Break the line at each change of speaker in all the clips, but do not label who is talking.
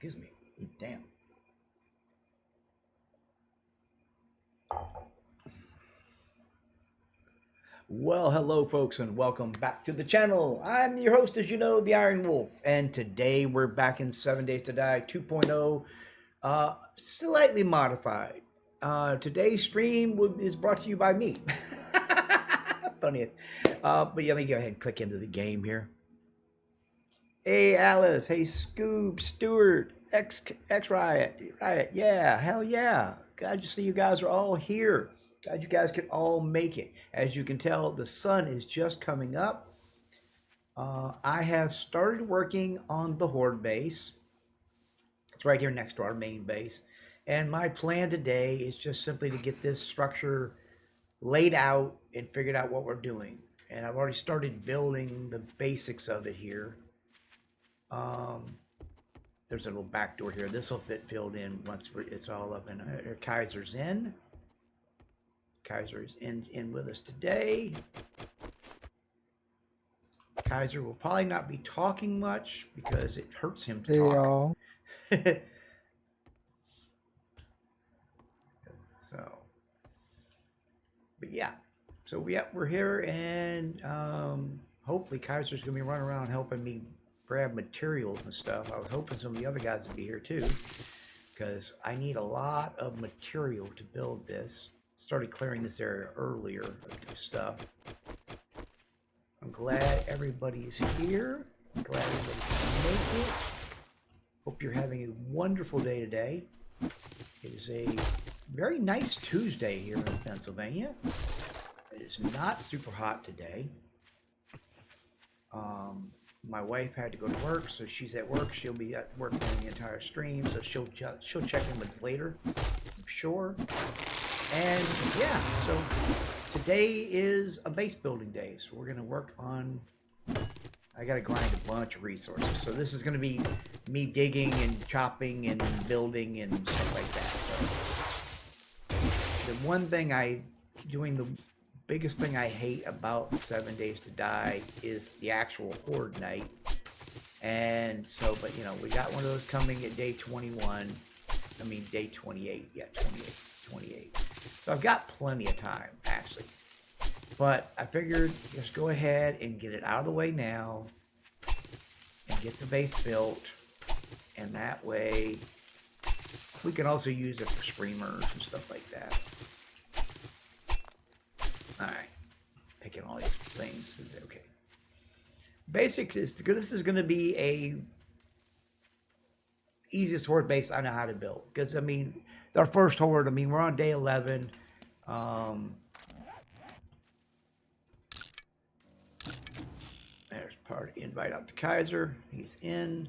Excuse me. Damn. Well, hello, folks, and welcome back to the channel. I'm your host, as you know, the Iron Wolf, and today we're back in 7 Days to Die 2.0, slightly modified. Today's stream is brought to you by me. Funny. But let me go ahead and click into the game here. Hey, Alice. Hey, Scoob, Stewart, X Riot. Yeah, hell yeah. Glad to see you guys are all here. Glad you guys could all make it. As you can tell, the sun is just coming up. I have started working on the Horde base. It's right here next to our main base. And my plan today is just simply to get this structure laid out and figured out what we're doing. And I've already started building the basics of it here. There's a little back door here. This will fit filled in once it's all up. And Kaiser's in. Kaiser is in with us today. Kaiser will probably not be talking much because it hurts him to talk.
Y'all.
So, but yeah, so we're here, and hopefully Kaiser's gonna be running around helping me grab materials and stuff. I was hoping some of the other guys would be here too, because I need a lot of material to build this. Started clearing this area earlier of stuff. I'm glad everybody's here. I'm glad everybody can make it. Hope you're having a wonderful day today. It is a very nice Tuesday here in Pennsylvania. It is not super hot today. My wife had to go to work, so she's at work. She'll be at work during the entire stream, so she'll check in with later, I'm sure. And yeah, so today is a base building day, so we're gonna work on. I gotta grind a bunch of resources, so this is gonna be me digging and chopping and building and stuff like that. So the one thing the biggest thing I hate about 7 Days to Die is the actual Horde night. And so, but you know, we got one of those coming at day 21. I mean, day 28. Yeah, 28. So I've got plenty of time, actually. But I figured just go ahead and get it out of the way now and get the base built. And that way, we can also use it for streamers and stuff like that. Alright, picking all these things. Okay. Basics is good. This is going to be a easiest Horde base I know how to build. Because, I mean, our first Horde, I mean, we're on day 11. There's party invite out to Kaiser. He's in.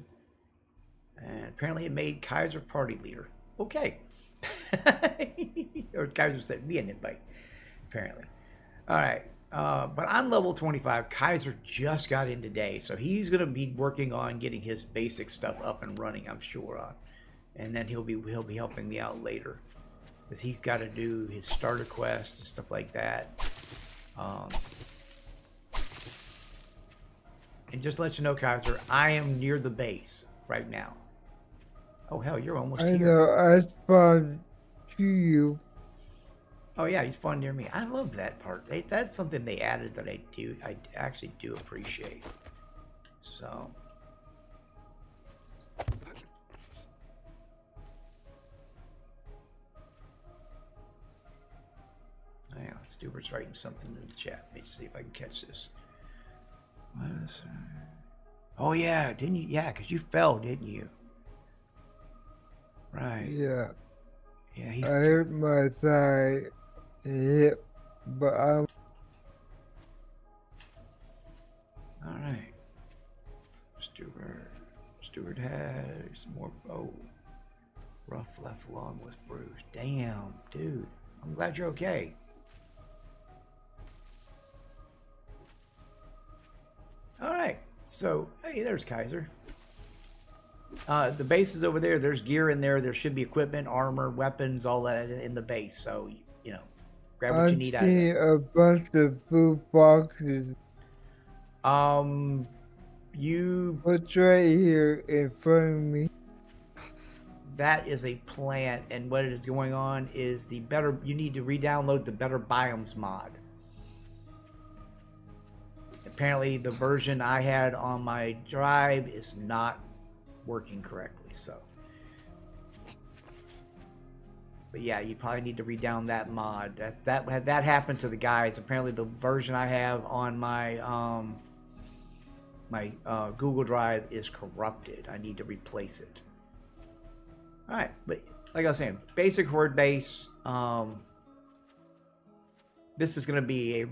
And apparently it made Kaiser party leader. Okay. Or Kaiser sent me an invite, apparently. All right. But I'm level 25. Kaiser just got in today, so he's going to be working on getting his basic stuff up and running, I'm sure on. And then he'll be helping me out later, because he's got to do his starter quest and stuff like that. And just to let you know, Kaiser, I am near the base right now. Oh hell, you're almost here.
I know, I spawned to you.
Oh yeah, you spawned near me. I love that part. That's something they added that I actually do appreciate. So. Yeah, Stuart's writing something in the chat. Let me see if I can catch this. Oh yeah, didn't you? Yeah, because you fell, didn't you? Right.
Yeah.
Yeah,
I hurt my thigh and hip, but I'm...
All right. Stuart has more. Oh, rough left lung was bruised. Damn, dude. I'm glad you're okay. All right. So, hey, there's Kaiser. The base is over there. There's gear in there. There should be equipment, armor, weapons, all that in the base. So, you know, grab what you need out of
seeing
there.
a bunch of food boxes.
You...
What's right here in front of me?
that is a plant, and what is going on is you need to re-download the Better Biomes mod. Apparently the version I had on my drive is not working correctly, so. But yeah, you probably need to re-down that mod. That happened to the guys. Apparently the version I have on my Google Drive is corrupted. I need to replace it. All right, but like I was saying, basic Horde base. This is going to be a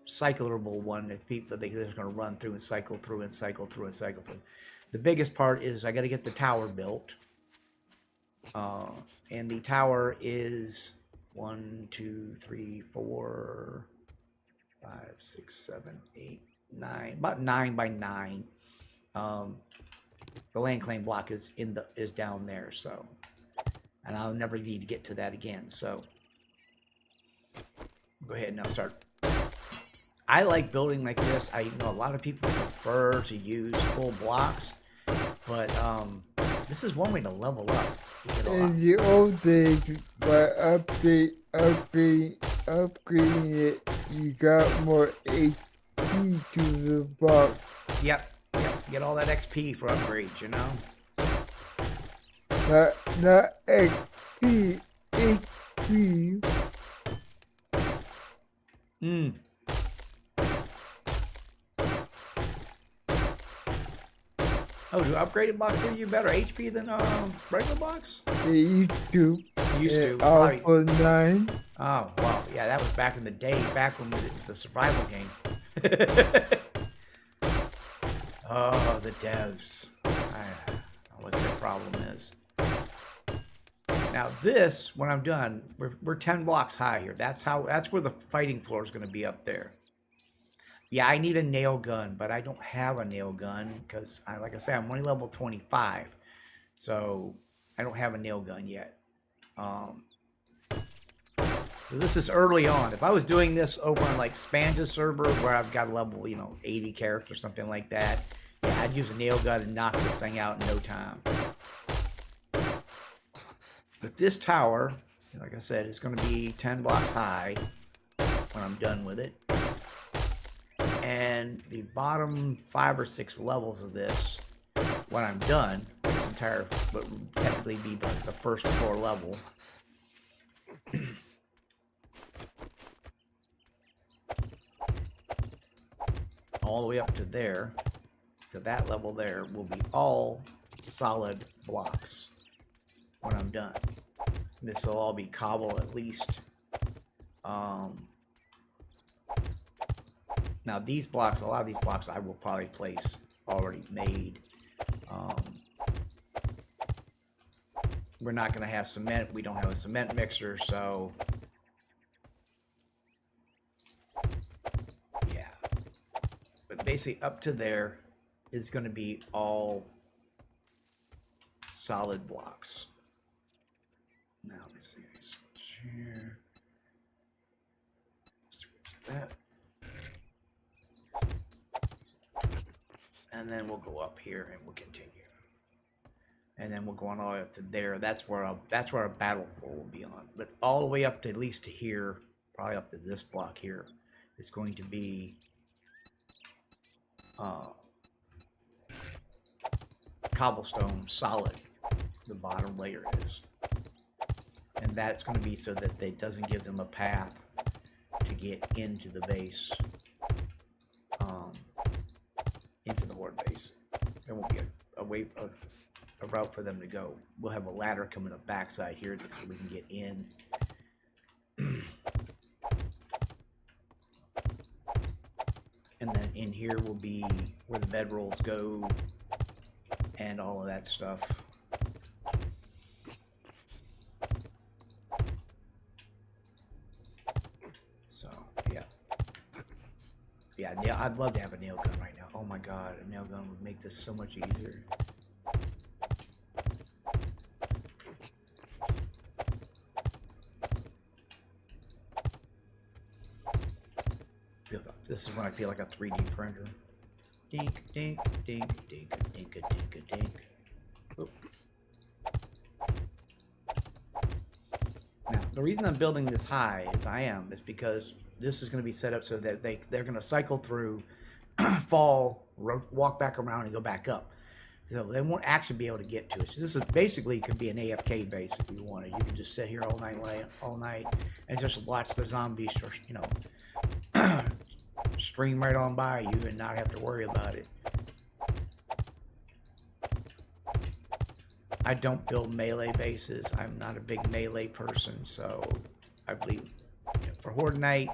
cyclable one that they're going to run through and cycle through and cycle through and cycle through. The biggest part is I got to get the tower built. And the tower is 1, 2, 3, 4, 5, 6, 7, 8, 9, about 9 by 9. The land claim block is down there, so, and I'll never need to get to that again. So go ahead and I'll start. I like building like this. I know a lot of people prefer to use full blocks, but this is one way to level up.
In the old days, by upgrading it, you got more HP to the box.
Yep. Get all that XP for upgrades, you know?
Not XP, HP.
Oh, do upgraded blocks give you better HP than regular blocks?
They used to.
Used to.
Alpha 9.
Oh, well, yeah, that was back in the day, back when it was a survival game. Oh, the devs. I don't know what their problem is. Now this, when I'm done, we're 10 blocks high here. That's where the fighting floor is going to be, up there. Yeah, I need a nail gun, but I don't have a nail gun because, like I said, I'm only level 25, so I don't have a nail gun yet. So this is early on. If I was doing this over on like Spanja's server where I've got a level, 80 characters or something like that, yeah, I'd use a nail gun and knock this thing out in no time. But this tower, like I said, is going to be 10 blocks high when I'm done with it. And the bottom 5 or 6 levels of this, when I'm done, this entire would technically be the first floor level. All the way up to there, to that level there, will be all solid blocks when I'm done. This will all be cobble at least. Now these blocks, a lot of these blocks I will probably place already made. We're not going to have cement. We don't have a cement mixer, so yeah. But basically up to there is going to be all solid blocks. Now let's see. Switch here. Switch that. And then we'll go up here and we'll continue. And then we'll go on all the way up to there. That's where our battle floor will be on. But all the way up to at least to here, probably up to this block here, is going to be cobblestone solid. The bottom layer is. And that's going to be so that it doesn't give them a path to get into the base. Into the Horde base. There won't be a route for them to go. We'll have a ladder coming up backside here so we can get in. And then in here will be where the bedrolls go and all of that stuff. So, yeah. Yeah, I'd love to have a nail gun right now. Oh my god, a nail gun would make this so much easier. This is when I feel like a 3D printer. Dink, dink, dink, dink, dink, dink, dink, dink. Oop. The reason I'm building this high is because this is going to be set up so that they're going to cycle through, fall, walk back around, and go back up. So they won't actually be able to get to it. So this is basically could be an AFK base if you wanted. You could just sit here all night, and just watch the zombies, you know, stream right on by you and not have to worry about it. I don't build melee bases. I'm not a big melee person, so I believe, you know, for Horde Night,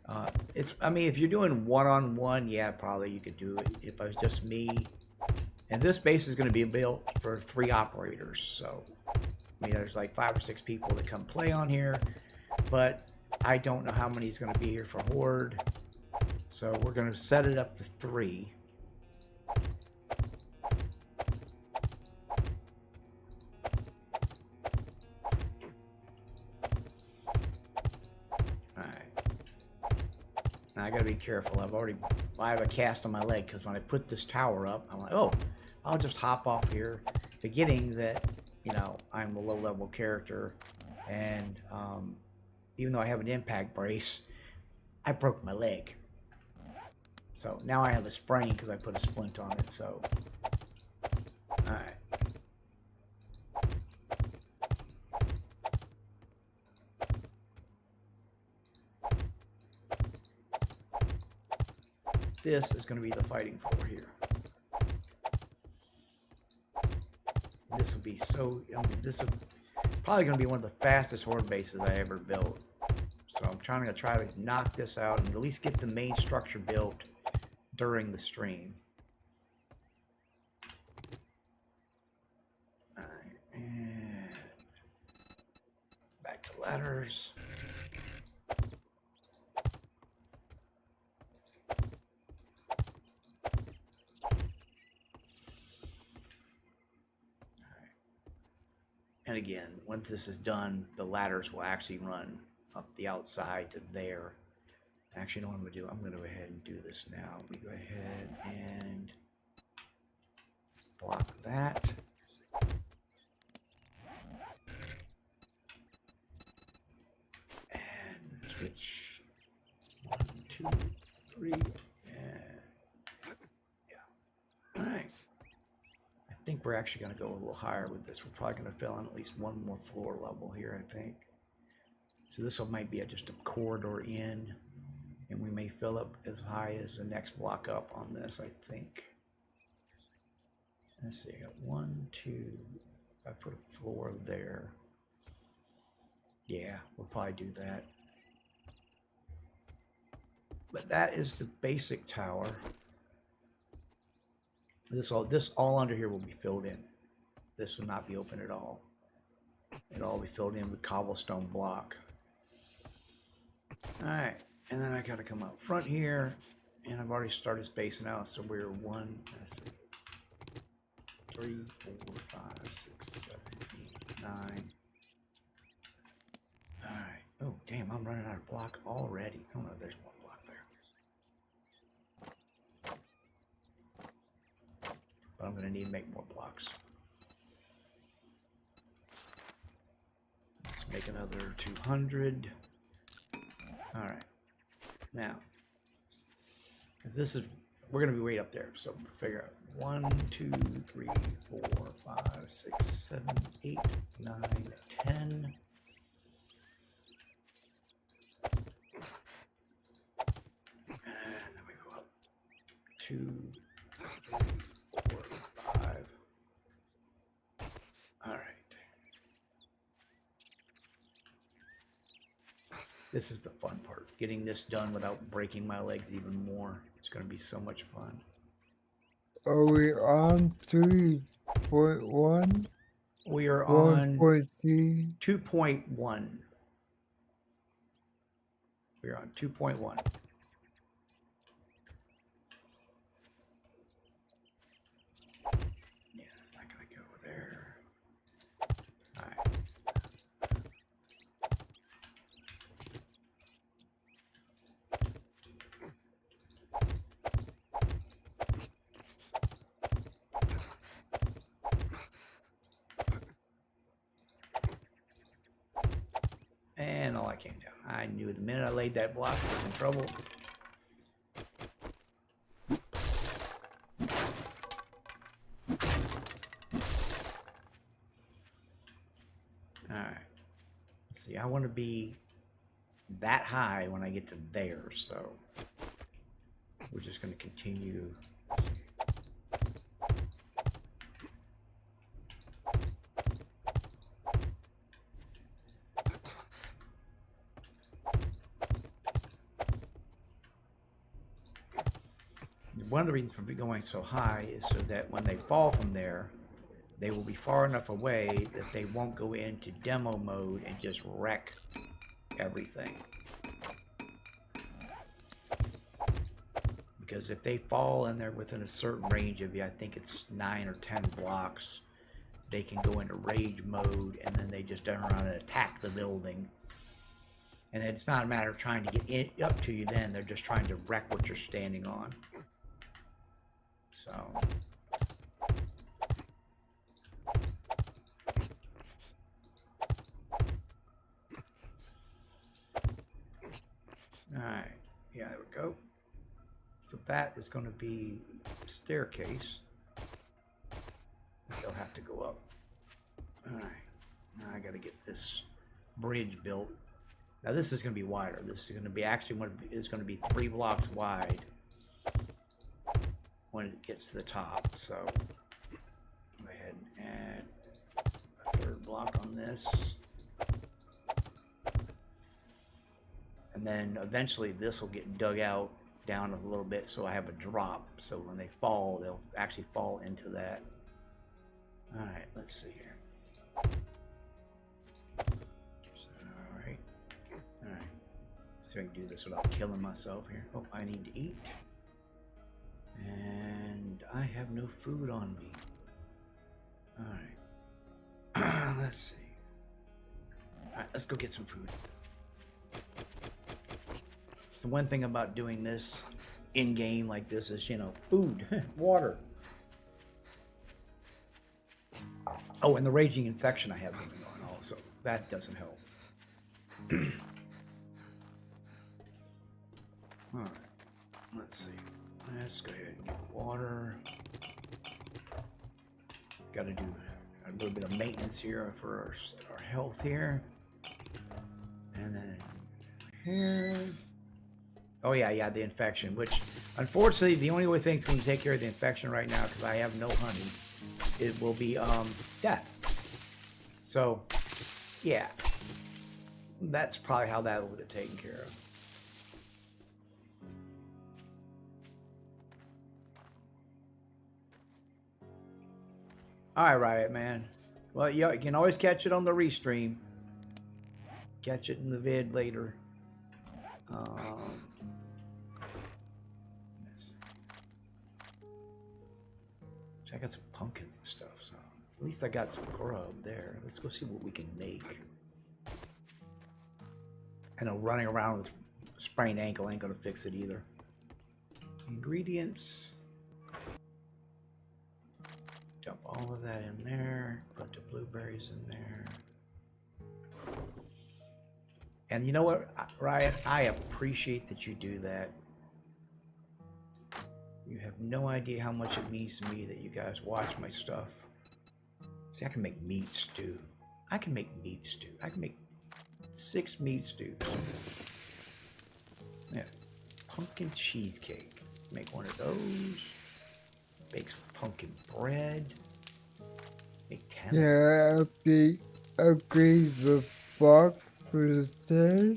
I mean, if you're doing one-on-one, yeah, probably you could do it. If it was just me, and this base is going to be built for 3 operators, so I mean, there's like 5 or 6 people that come play on here, but I don't know how many is going to be here for Horde, so we're going to set it up to 3. I gotta be careful. I have a cast on my leg because when I put this tower up, I'm like, oh, I'll just hop off here, forgetting that, you know, I'm a low-level character, and even though I have an impact brace, I broke my leg. So now I have a sprain because I put a splint on it. So, all right. This is going to be the fighting floor here. This will be so, I mean, this is probably going to be one of the fastest Horde bases I ever built. So I'm trying to knock this out and at least get the main structure built during the stream. All right, and back to ladders. And again, once this is done, the ladders will actually run up the outside to there. Actually, what I'm going to do, I'm going to go ahead and do this now. We go ahead and block that. And switch 1, 2, 3, and yeah. All right. I think we're actually going to go a little higher with this. We're probably going to fill in at least one more floor level here, I think. So this one might be just a corridor in, and we may fill up as high as the next block up on this, I think. Let's see, I got 1, 2, I put a floor there. Yeah, we'll probably do that. But that is the basic tower. This all under here will be filled in. This will not be open at all. It'll all be filled in with cobblestone block. All right, and then I gotta come up front here, and I've already started spacing out. So we're 1, let's see, 3, 4, 5, 6, 7, 8, 9. All right. Oh, damn! I'm running out of block already. Oh no, there's one block there. But I'm going to need to make more blocks. Let's make another 200. All right. Now, we're going to be way up there. So figure out 1, 2, 3, 4, 5, 6, 7, 8, 9, 10. And then we go up 2, 3, 4, 5. All right. This is the fun part. Getting this done without breaking my legs even more. It's going to be so much fun.
Are we on 3.1?
We are on
1.3?
2.1. We're on 2.1. Yeah, it's not going to go there. All right. came down. I knew the minute I laid that block I was in trouble. Alright. See, I want to be that high when I get to there, so we're just going to continue. One of the reasons for going so high is so that when they fall from there, they will be far enough away that they won't go into demo mode and just wreck everything. Because if they fall and they're within a certain range of you, I think it's 9 or 10 blocks, they can go into rage mode and then they just turn around and attack the building. And it's not a matter of trying to get up to you then, they're just trying to wreck what you're standing on. So... Alright, yeah, there we go. So that is going to be staircase. They'll have to go up. Alright, now I got to get this bridge built. Now this is going to be wider. This is going to be actually it's going to be 3 blocks wide when it gets to the top. So go ahead and add a 3rd block on this. And then eventually this will get dug out down a little bit so I have a drop. So when they fall, they'll actually fall into that. Alright, let's see here. Alright. Alright. See if I can do this without killing myself here. Oh, I need to eat. And I have no food on me. Alright. Let's see. Alright, let's go get some food. The one thing about doing this in game like this is, you know, food, water. Oh, and the raging infection I have going on also. That doesn't help. All right, let's see. Let's go ahead and get water. Got to do a little bit of maintenance here for our health here. And then here. Oh yeah, the infection, which unfortunately the only way thing's going to take care of the infection right now, because I have no honey, it will be death. So yeah, that's probably how that will get taken care of. Alright, Riot Man. Well, you can always catch it on the restream. Catch it in the vid later. I got some pumpkins and stuff, so at least I got some grub there. Let's go see what we can make. I know running around with a sprained ankle ain't gonna fix it either. Ingredients. Dump all of that in there. Put the blueberries in there. And you know what, Riot? I appreciate that you do that. You have no idea how much it means to me that you guys watch my stuff. See, I can make meat stew. I can make meat stew. I can make 6 meat stews. Yeah. Pumpkin cheesecake. Make one of those. Bake some pumpkin bread. Make 10.
Yeah, upgrade the block for the stairs.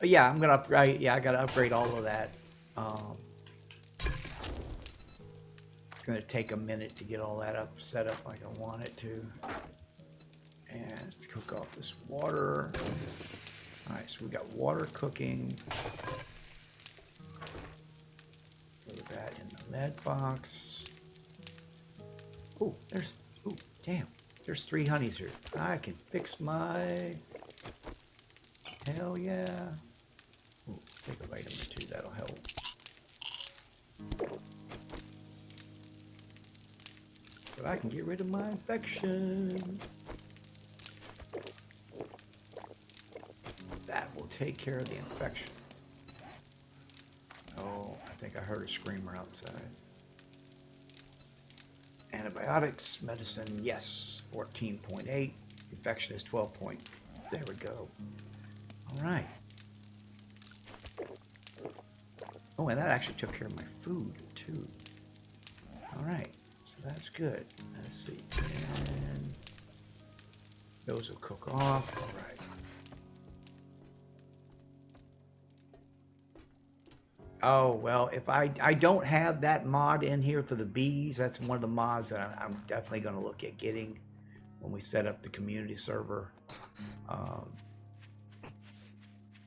Yeah, I'm gonna upgrade. Yeah, I gotta upgrade all of that. It's going to take a minute to get all that set up like I want it to. And let's cook off this water. Alright, so we got water cooking. Put that in the med box. Oh, damn. There's 3 honeys here. I can fix my... Hell yeah. Ooh, take a vitamin too, that'll help. But I can get rid of my infection. That take care of the infection. Oh, I think I heard a screamer outside. Antibiotics, medicine, yes, 14.8. Infection is 12 point. There we go. All right. Oh, and that actually took care of my food, too. All right, so that's good. Let's see. And those will cook off. All right. Oh, well, if I don't have that mod in here for the bees, that's one of the mods that I'm definitely going to look at getting when we set up the community server,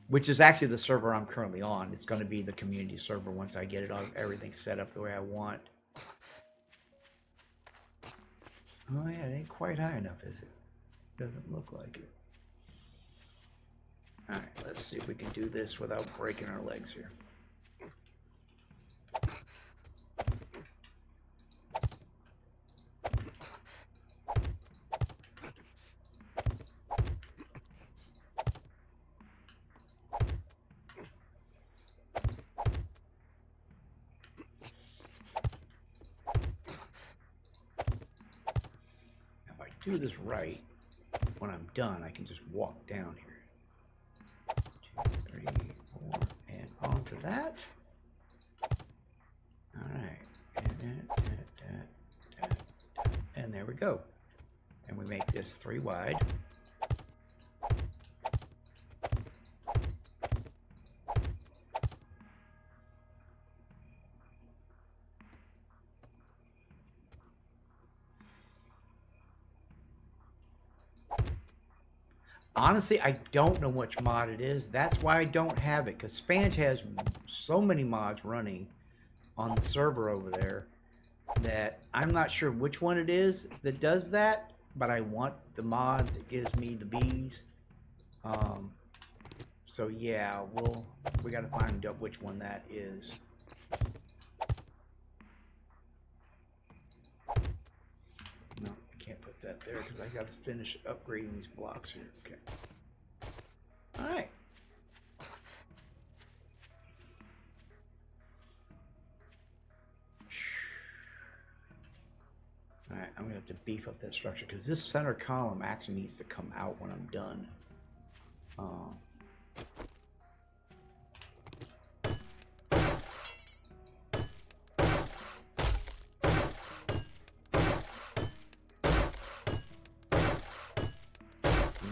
which is actually the server I'm currently on. It's going to be the community server once I get it all, everything set up the way I want. Oh, yeah, it ain't quite high enough, is it? Doesn't look like it. All right, let's see if we can do this without breaking our legs here. Do this right, when I'm done, I can just walk down here. 2, 3, 4, and onto that. All right, and there we go. And we make this 3 wide. Honestly, I don't know which mod it is. That's why I don't have it, because Spanch has so many mods running on the server over there that I'm not sure which one it is that does that, but I want the mod that gives me the bees. So yeah, we got to find out which one that is. No, I can't put that there because I got to finish upgrading these blocks here. Okay. All right. All right, I'm gonna have to beef up that structure because this center column actually needs to come out when I'm done.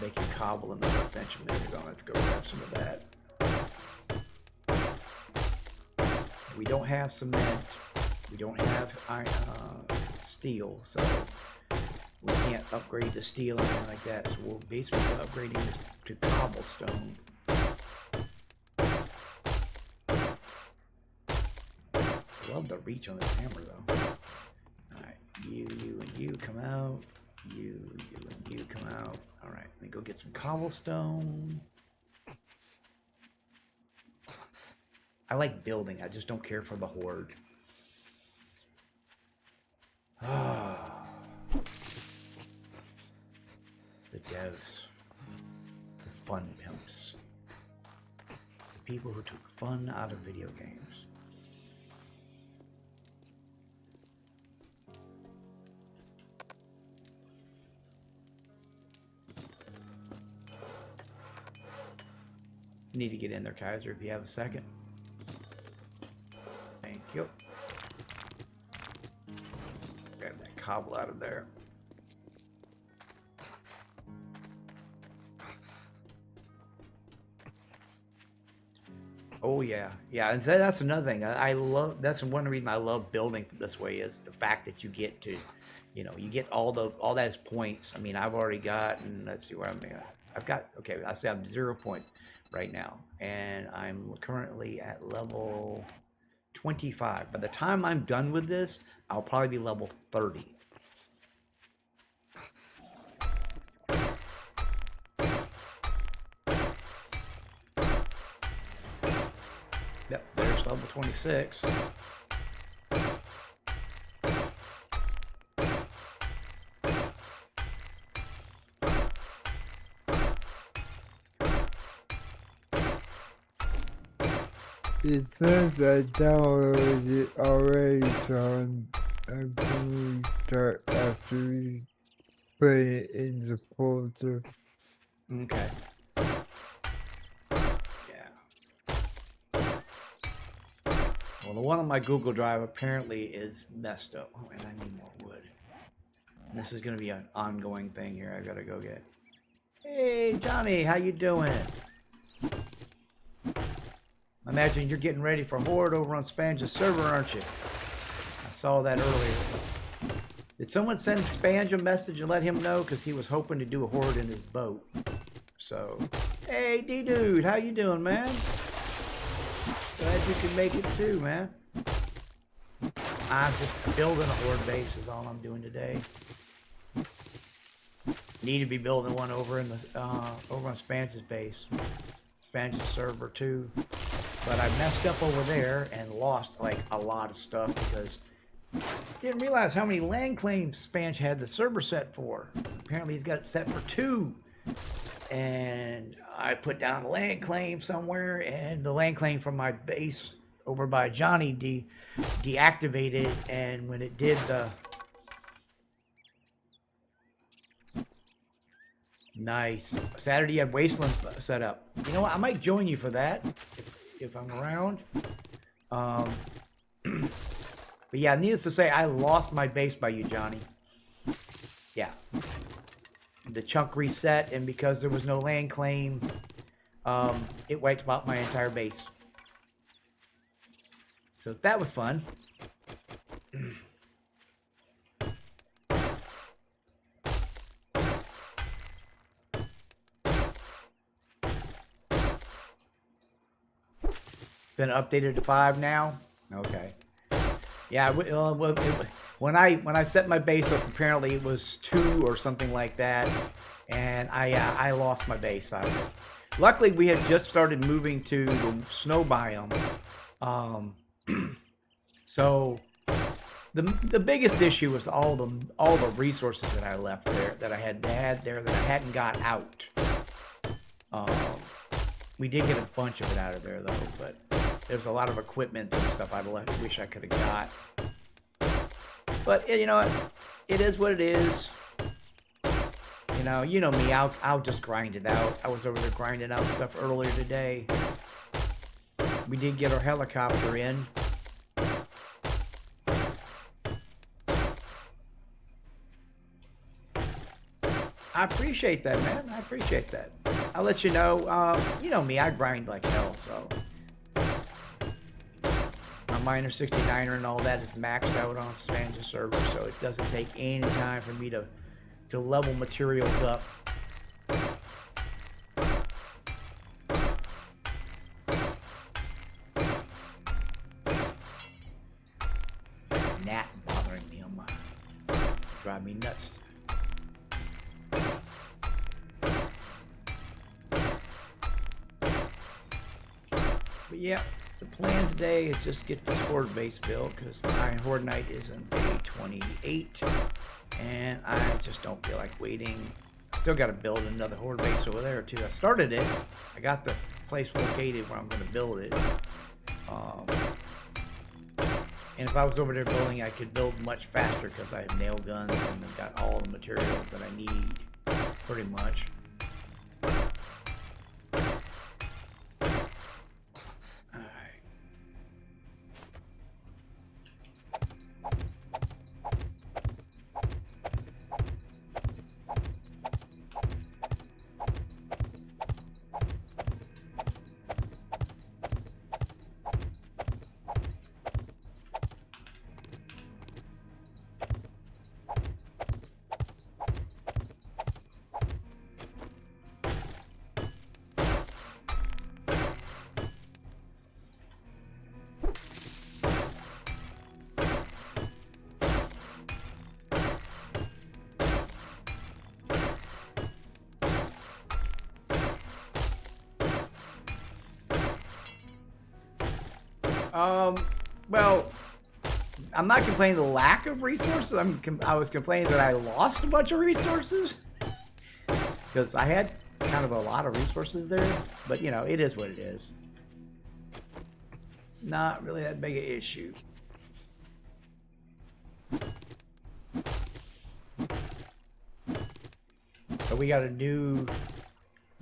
Making cobble in the workbench a minute ago. I have to go grab some of that. We don't have cement. We don't have iron, steel, so we can't upgrade to steel or anything like that. So we're basically upgrading this to cobblestone. I love the reach on this hammer, though. All right, you, and you come out. You, and you come out. All right, let me go get some cobblestone. I like building. I just don't care for the Horde. Ah, the devs, the fun pimps, the people who took fun out of video games. You need to get in there, Kaiser, if you have a second. Thank you. Grab that cobble out of there. Oh yeah, yeah, and that's another thing. I love. That's one reason I love building this way is the fact that you get to, you know, you get all those points. I mean, I've already gotten. Let's see where I'm at. I've got. Okay, I say I'm 0 points right now, and I'm currently at level 25. By the time I'm done with this, I'll probably be level 30. Yep, there's level 26.
It says I downloaded it already, so I'm going to start after we put it in the folder.
Okay. Yeah. Well, the one on my Google Drive apparently is messed up. Oh, and I need more wood. And this is going to be an ongoing thing here. I got to go get. Hey, Johnny, how you doing? I imagine you're getting ready for Horde over on Spange's server, aren't you? I saw that earlier. Did someone send Spange a message and let him know? Because he was hoping to do a Horde in his boat. So, hey, D-Dude, how you doing, man? Glad you can make it too, man. I'm just building a Horde base is all I'm doing today. Need to be building one over in the over on Spange's base. Spange's server too. But I messed up over there and lost like a lot of stuff because didn't realize how many land claims Spange had the server set for. Apparently he's got it set for 2. And I put down a land claim somewhere, and the land claim from my base over by Johnny deactivated, and when it did the nice Saturday, you had Wasteland set up. You know what? I might join you for that if I'm around. But yeah, needless to say, I lost my base by you, Johnny. Yeah. The chunk reset, and because there was no land claim, it wiped out my entire base. So that was fun. Been updated to 5 now. Okay. Yeah. When I set my base up, apparently it was 2 or something like that, and I lost my base out of it. Luckily, we had just started moving to the snow biome, so the biggest issue was all the resources that I left there that I had there that I hadn't got out. We did get a bunch of it out of there though, but there's a lot of equipment and stuff I wish I could have got. But you know what? It is what it is. You know me. I'll just grind it out. I was over there grinding out stuff earlier today. We did get our helicopter in. I appreciate that, man. I appreciate that. I'll let you know. You know me. I grind like hell, so. Miner 69er and all that is maxed out on Spange's server, so it doesn't take any time for me to level materials up. Gnat bothering me on my drive me nuts. But yeah. The plan today is just get this Horde base built because my Horde night is on day 28 and I just don't feel like waiting. Still got to build another Horde base over there too. I started it. I got the place located where I'm going to build it. And if I was over there building, I could build much faster because I have nail guns and I've got all the materials that I need pretty much. Well, I'm not complaining the lack of resources. I was complaining that I lost a bunch of resources because I had kind of a lot of resources there. But you know, it is what it is. not really that big an issue. So we got a new...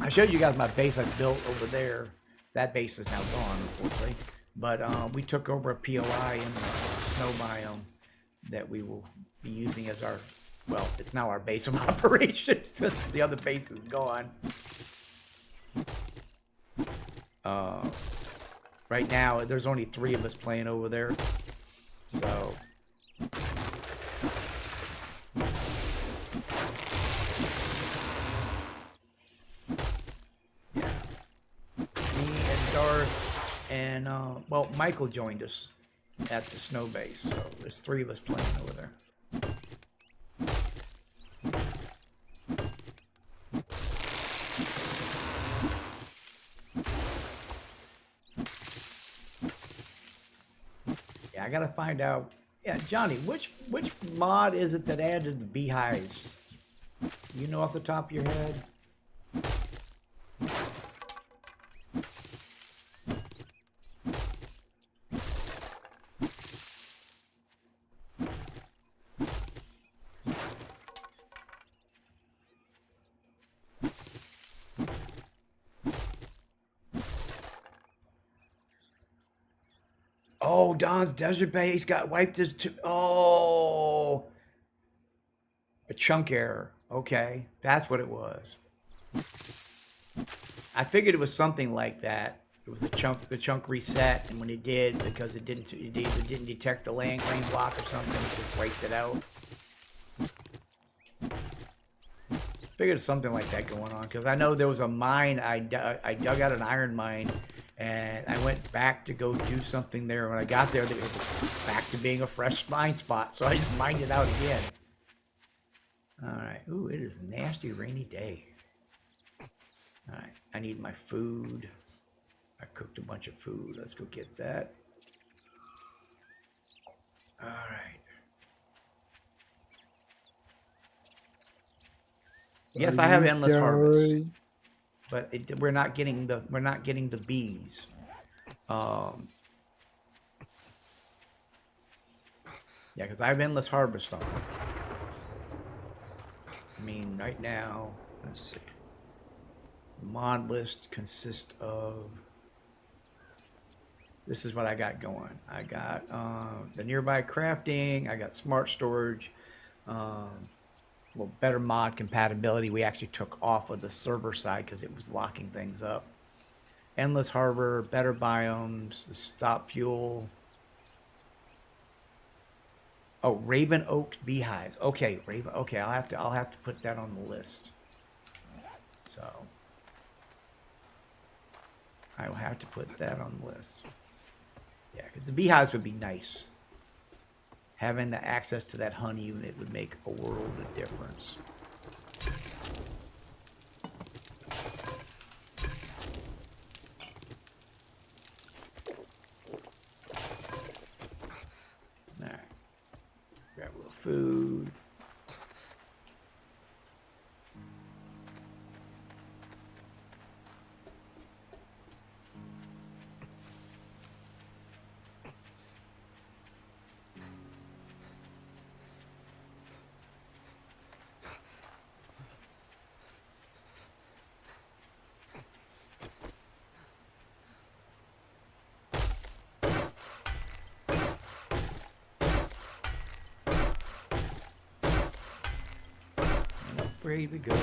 I showed you guys my base I built over there. That base is now gone, unfortunately. But we took over a POI in the snow biome that we will be using as our... Well, it's now our base of operations since the other base is gone. Right now, there's only 3 of us playing over there. So... And, well, Michael joined us at the snow base, so there's 3 of us playing over there. Yeah, I gotta find out. Yeah, Johnny, which mod is it that added the beehives? You know off the top of your head? Oh, Don's Desert Base got wiped. Oh, a chunk error. Okay, that's what it was. I figured it was something like that. It was the chunk reset, and when it did, because it didn't detect the land claim block or something, it just wiped it out. Figured something like that going on, because I know there was a mine. I dug out an iron mine. And I went back to go do something there. When I got there, it was back to being a fresh mine spot. So I just mined it out again. All right. Ooh, it is a nasty rainy day. All right. I need my food. I cooked a bunch of food. Let's go get that. All right. Yes, I have endless harvest. But we're not getting the bees. Yeah, because I have endless harvest on it. I mean, right now, let's see. The mod list consists of. This is what I got going. I got the nearby crafting. I got smart storage. Well, better mod compatibility we actually took off of the server side because it was locking things up. Endless harbor, better biomes, the stop fuel. Oh, Raven Oak beehives. Okay, Raven. Okay, I'll have to put that on the list. So I will have to put that on the list. Yeah, because the beehives would be nice. Having the access to that honey, it would make a world of difference. All right. Grab a little food. Ready to go.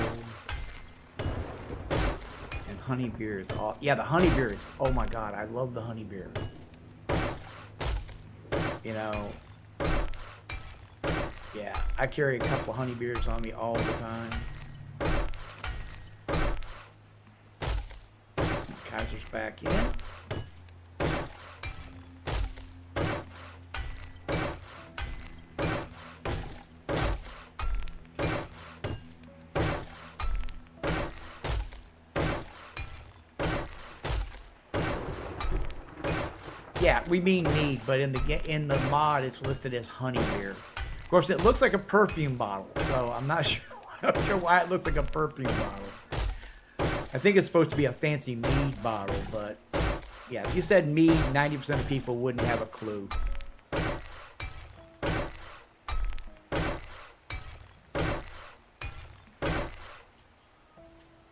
And honey beer is all. Yeah, the honey beer is. Oh my god, I love the honey beer. You know. Yeah, I carry a couple of honey beers on me all the time. Kaiser's back in. Yeah, we mean mead, but in the mod it's listed as honey beer. Of course, it looks like a perfume bottle, so I'm not sure why it looks like a perfume bottle. I think it's supposed to be a fancy mead bottle, but Yeah, if you said me, 90% of people wouldn't have a clue.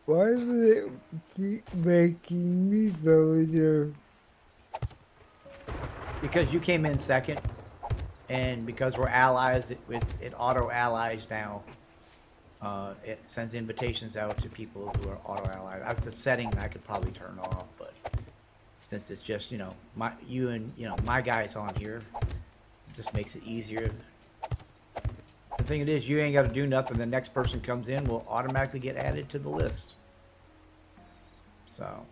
Why does it keep making me villager?
Because you came in second, and because we're allies, it auto allies now. It sends invitations out to people who are auto allies. That's the setting I could probably turn off, but since it's just, you know, you and my guys on here, it just makes it easier. The thing is, you ain't got to do nothing. The next person comes in will automatically get added to the list. So.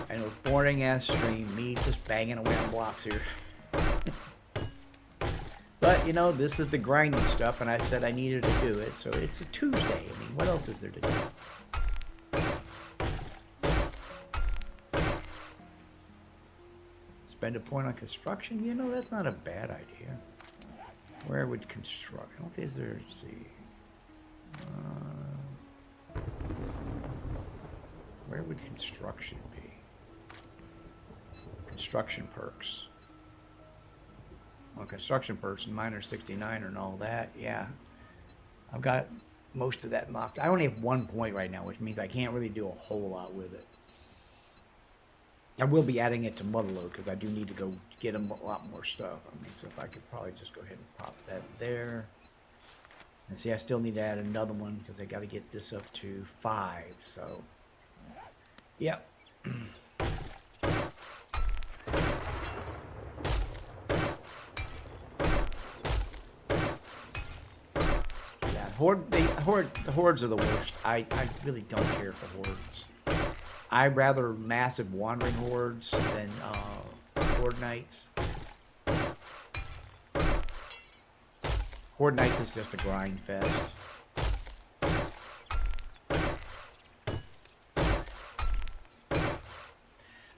And a boring ass stream, me just banging away on blocks here. But, you know, this is the grindy stuff, and I said I needed to do it, so it's a Tuesday. I mean, what else is there to do? Spend a point on construction? You know, that's not a bad idea. Where would construct? I don't think there's, let's see. Where would construction be? Construction perks. Well, construction perks, minor 69 and all that, yeah. I've got most of that mocked. I only have 1 point right now, which means I can't really do a whole lot with it. I will be adding it to Motherload because I do need to go get a lot more stuff. I mean, so if I could probably just go ahead and pop that there. And see, I still need to add another one because I got to get this up to 5. So, yep. The hordes are the worst. I really don't care for hordes. I'd rather massive wandering hordes than horde knights. Horde knights is just a grind fest.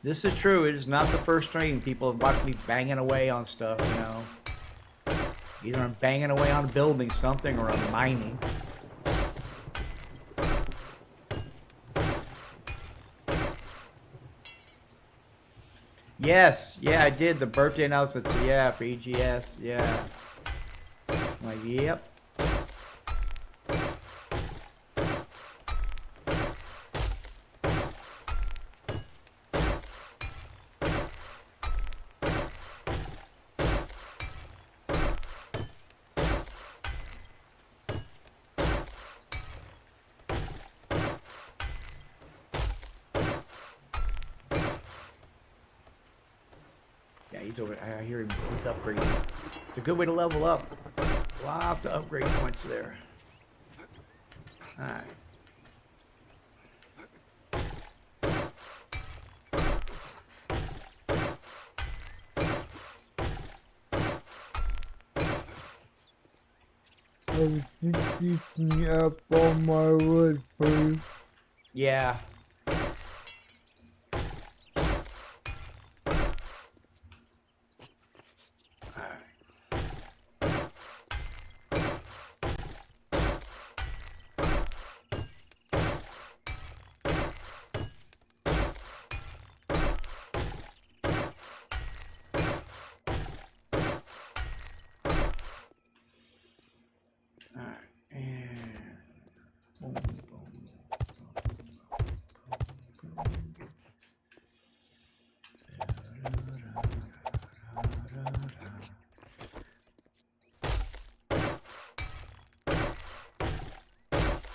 This is true. It is not the first stream. People have watched me banging away on stuff, you know. Either I'm banging away on building something or I'm mining. Yes, yeah, I did the birthday announcements. Yeah, for EGS. Yeah. I'm like, yep. I hear he's upgrading. It's a good way to level up. Lots of upgrade points there. Alright.
I was just picking up all my wood, please.
Yeah.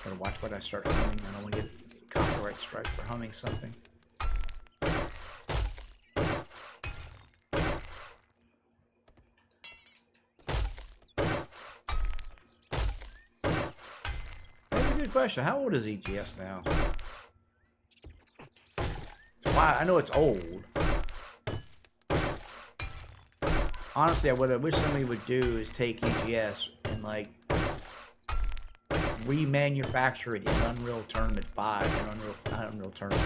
Gotta watch what I start humming. I don't want to get a copyright strike for humming something. That's a good question. How old is EGS now? It's why I know it's old. Honestly, what I wish somebody would do is take EGS and like remanufacture it in Unreal Tournament 5 and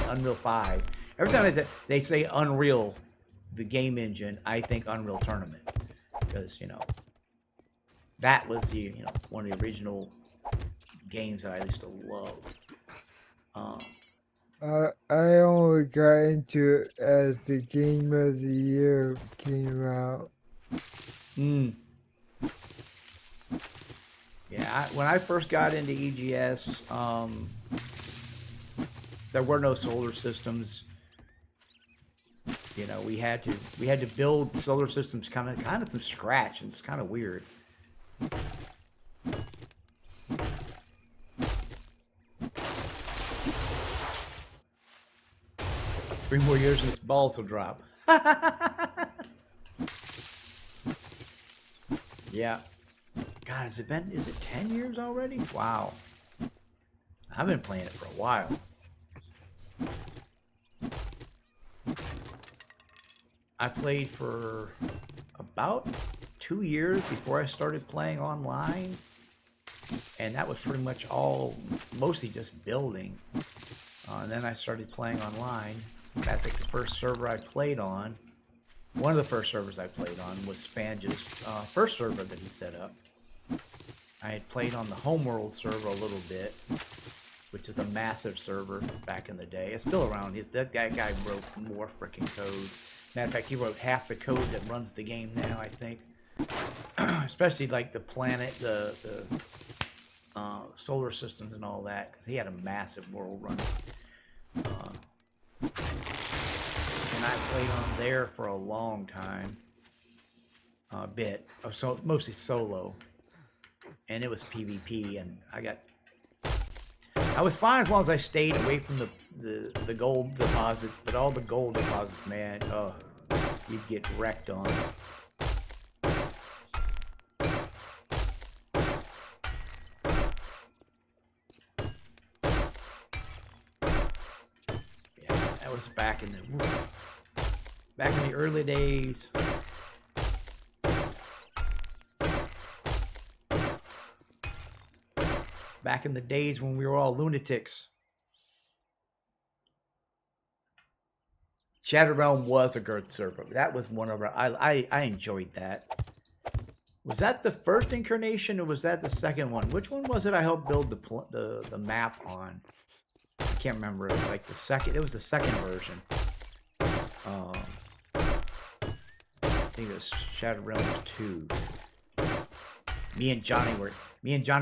Unreal 5. Every time they say Unreal, the game engine, I think Unreal Tournament, because you know that was the one of the original games that I used to love.
I only got into it as the game of the year came out.
Yeah, when I first got into EGS, there were no solar systems. You know, we had to build solar systems kind of from scratch, and it's kind of weird. 3 more years and its balls will drop. Yeah. God, is it 10 years already? Wow. I've been playing it for a while. I played for about 2 years before I started playing online. And that was pretty much mostly just building. And then I started playing online. I think the first server I played on, one of the first servers I played on was Fanja's first server that he set up. I had played on the Homeworld server a little bit, which is a massive server back in the day. It's still around. That guy wrote more freaking code. Matter of fact, he wrote half the code that runs the game now, I think. Especially like the planet, the solar systems and all that, because he had a massive world running. And I played on there for a long time, a bit, mostly solo, and it was PvP, and I was fine as long as I stayed away from the gold deposits, but all the gold deposits, man, oh, you'd get wrecked on. Yeah, that was back in the early days. Back in the days when we were all lunatics. Shattered Realm was a good server. That was one of our... I enjoyed that. Was that the first incarnation or was that the second one? Which one was it I helped build the map on? I can't remember. It was like the second... It was the second version. I think it was Shattered Realm 2. Me and Johnny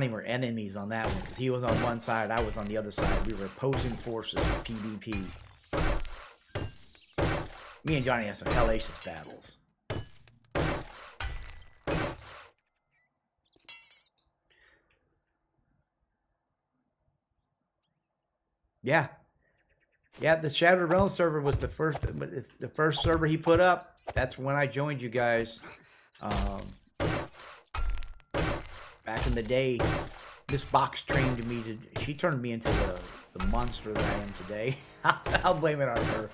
were enemies on that one because he was on one side, I was on the other side. We were opposing forces in PvP. Me and Johnny had some hellacious battles. Yeah. Yeah, the Shattered Realm server was the first server he put up. That's when I joined you guys. Back in the day, this box trained me she turned me into the monster that I am today. I'll blame it on her.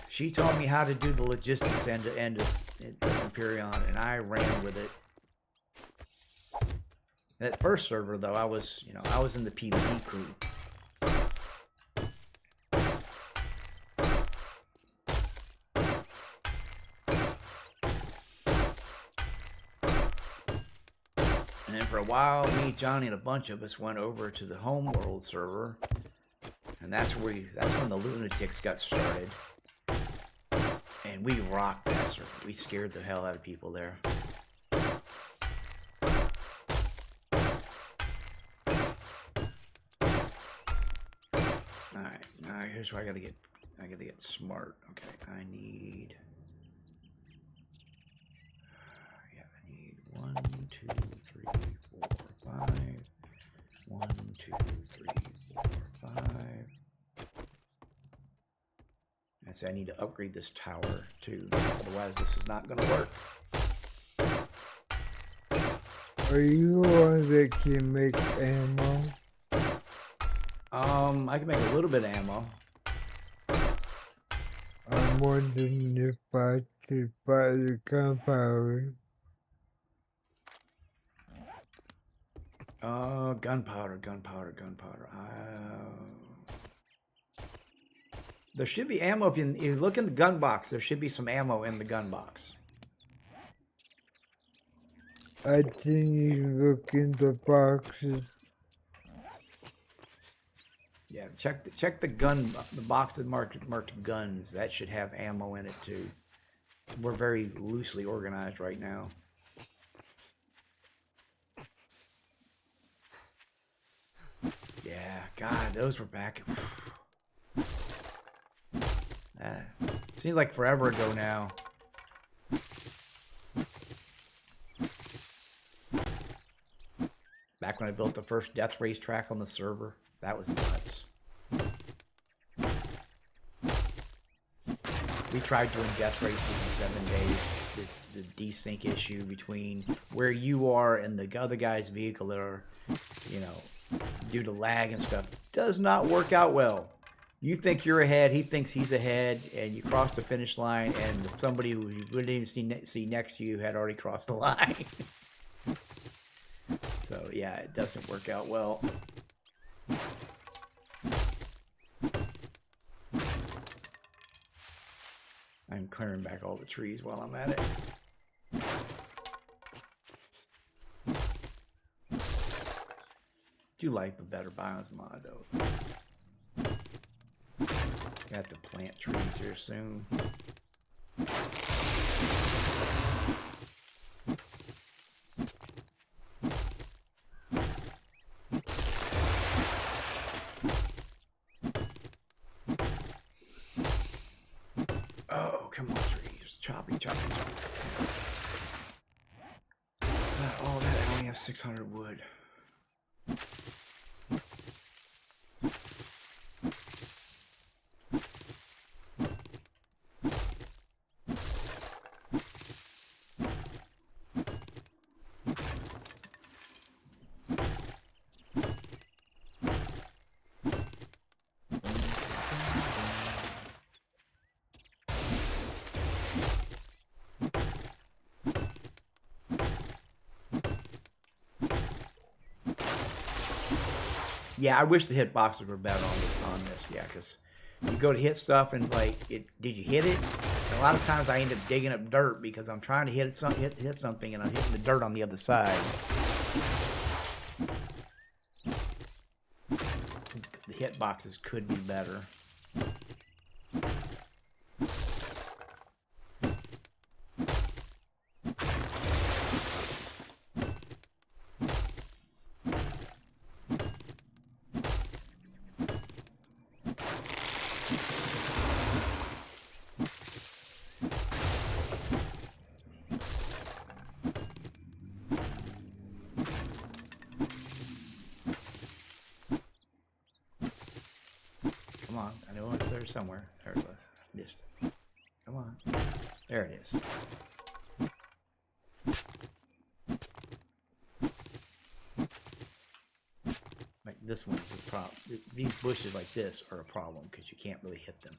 She taught me how to do the logistics end to end of Empyrean, and I ran with it. That first server, though, I was in the PvP crew. And then for a while, me, Johnny, and a bunch of us went over to the Homeworld server, and that's when the lunatics got started. And we rocked that server. We scared the hell out of people there. Alright, now here's where I gotta get smart. Okay, I need 1, 2, 3, 4, 5. 1, 2, 3, 4, 5. I say I need to upgrade this tower too, otherwise this is not going to work.
Are you one that can make ammo?
I can make a little bit of ammo.
I'm wondering if I could buy the gunpowder.
Gunpowder. There should be ammo if you look in the gun box. There should be some ammo in the gun box.
I didn't even look in the boxes.
Yeah, check the box that marked guns. That should have ammo in it too. We're very loosely organized right now. Yeah, God, those were back. Seems like forever ago now. Back when I built the first death race track on the server, that was nuts. We tried doing death races in 7 days. The desync issue between where you are and the other guy's vehicle that are, you know, due to lag and stuff, does not work out well. You think you're ahead, he thinks he's ahead, and you cross the finish line, and somebody who you wouldn't even see next to you had already crossed the line. So yeah, it doesn't work out well. I'm clearing back all the trees while I'm at it. Do like the Better Biomes mod though. Got to plant trees here soon. Oh, come on, trees. Choppy, choppy, choppy. Oh, that I only have 600 wood. Yeah, I wish the hitboxes were better on this. Yeah, because you go to hit stuff and like, did you hit it? And a lot of times I end up digging up dirt because I'm trying to hit something and I'm hitting the dirt on the other side. The hitboxes could be better. Come on, I know it's there somewhere. There it was. Missed it. Come on. There it is. Like this one's a problem. These bushes like this are a problem because you can't really hit them.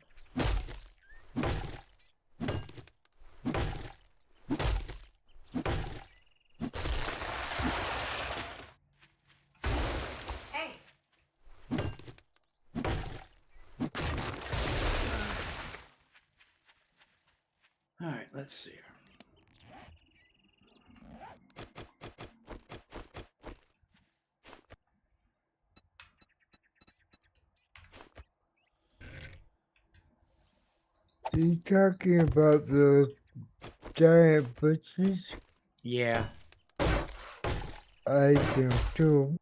All right, let's see here.
Are you talking about the giant bushes?
Yeah.
I do too.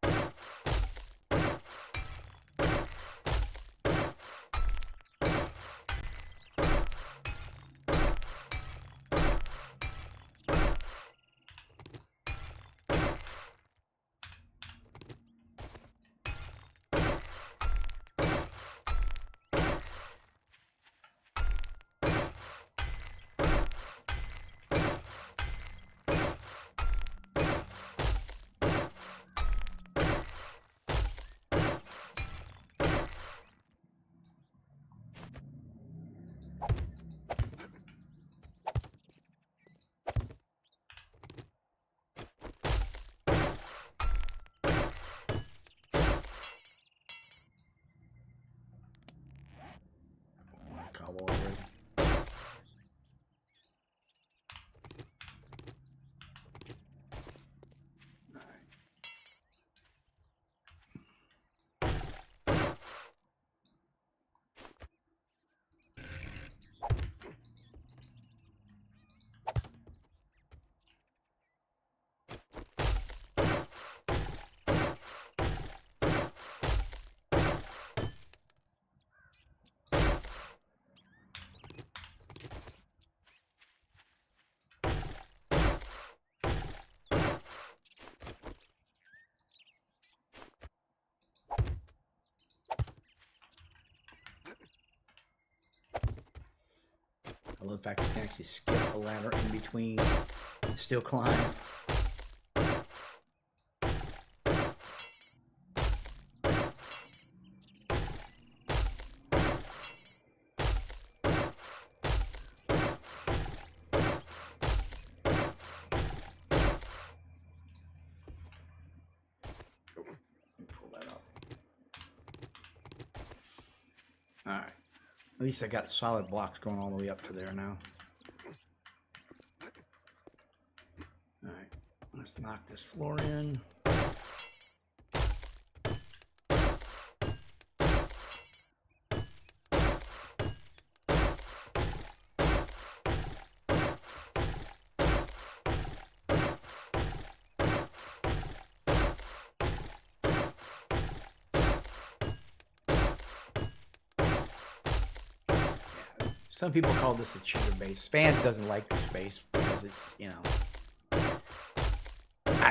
I love the fact you can actually skip a ladder in between and still climb. Pull that up. All right. At least I got solid blocks going all the way up to there now. All right. Let's knock this floor in. Some people call this a cheater base. Spans doesn't like this base because it's, you know,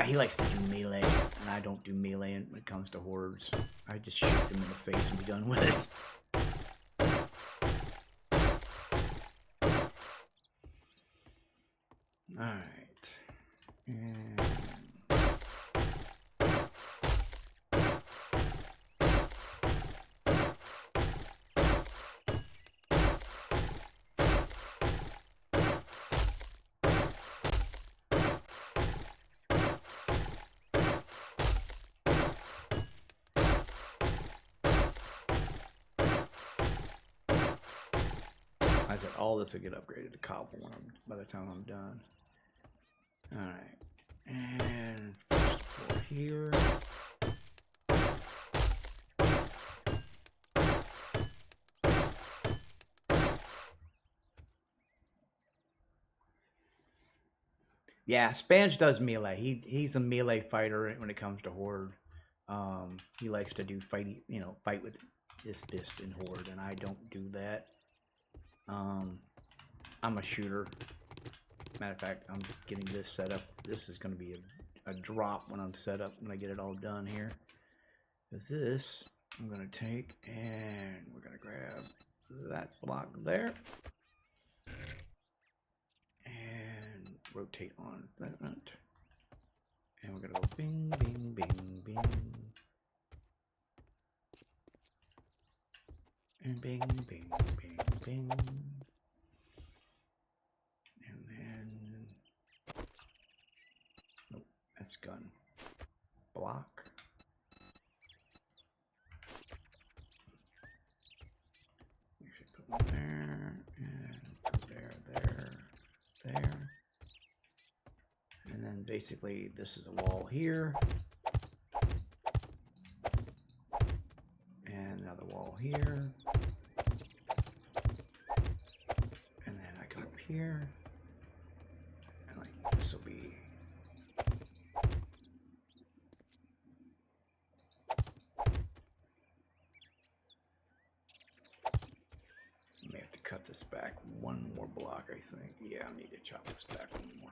he likes to do melee, and I don't do melee when it comes to hordes. I just shoot them in the face and be done with it. All right. And I said all this will get upgraded to cobble by the time I'm done. All right, and first floor here. Yeah, Spange does melee. He's a melee fighter when it comes to Horde. He likes to do fight with his fist in Horde, and I don't do that. I'm a shooter. Matter of fact, I'm getting this set up. This is going to be a drop when I'm set up, when I get it all done here. Because this, I'm going to take, and we're going to grab that block there. And rotate on that. And we're going to go bing, bing, bing, bing. And bing, bing, bing, bing. And then, nope, that's gun. Block. We should put one there, and put there. And then basically this is a wall here. And another wall here. And then I come up here. And like this will be I may have to cut this back one more block, I think. Yeah, I need to chop this back one more.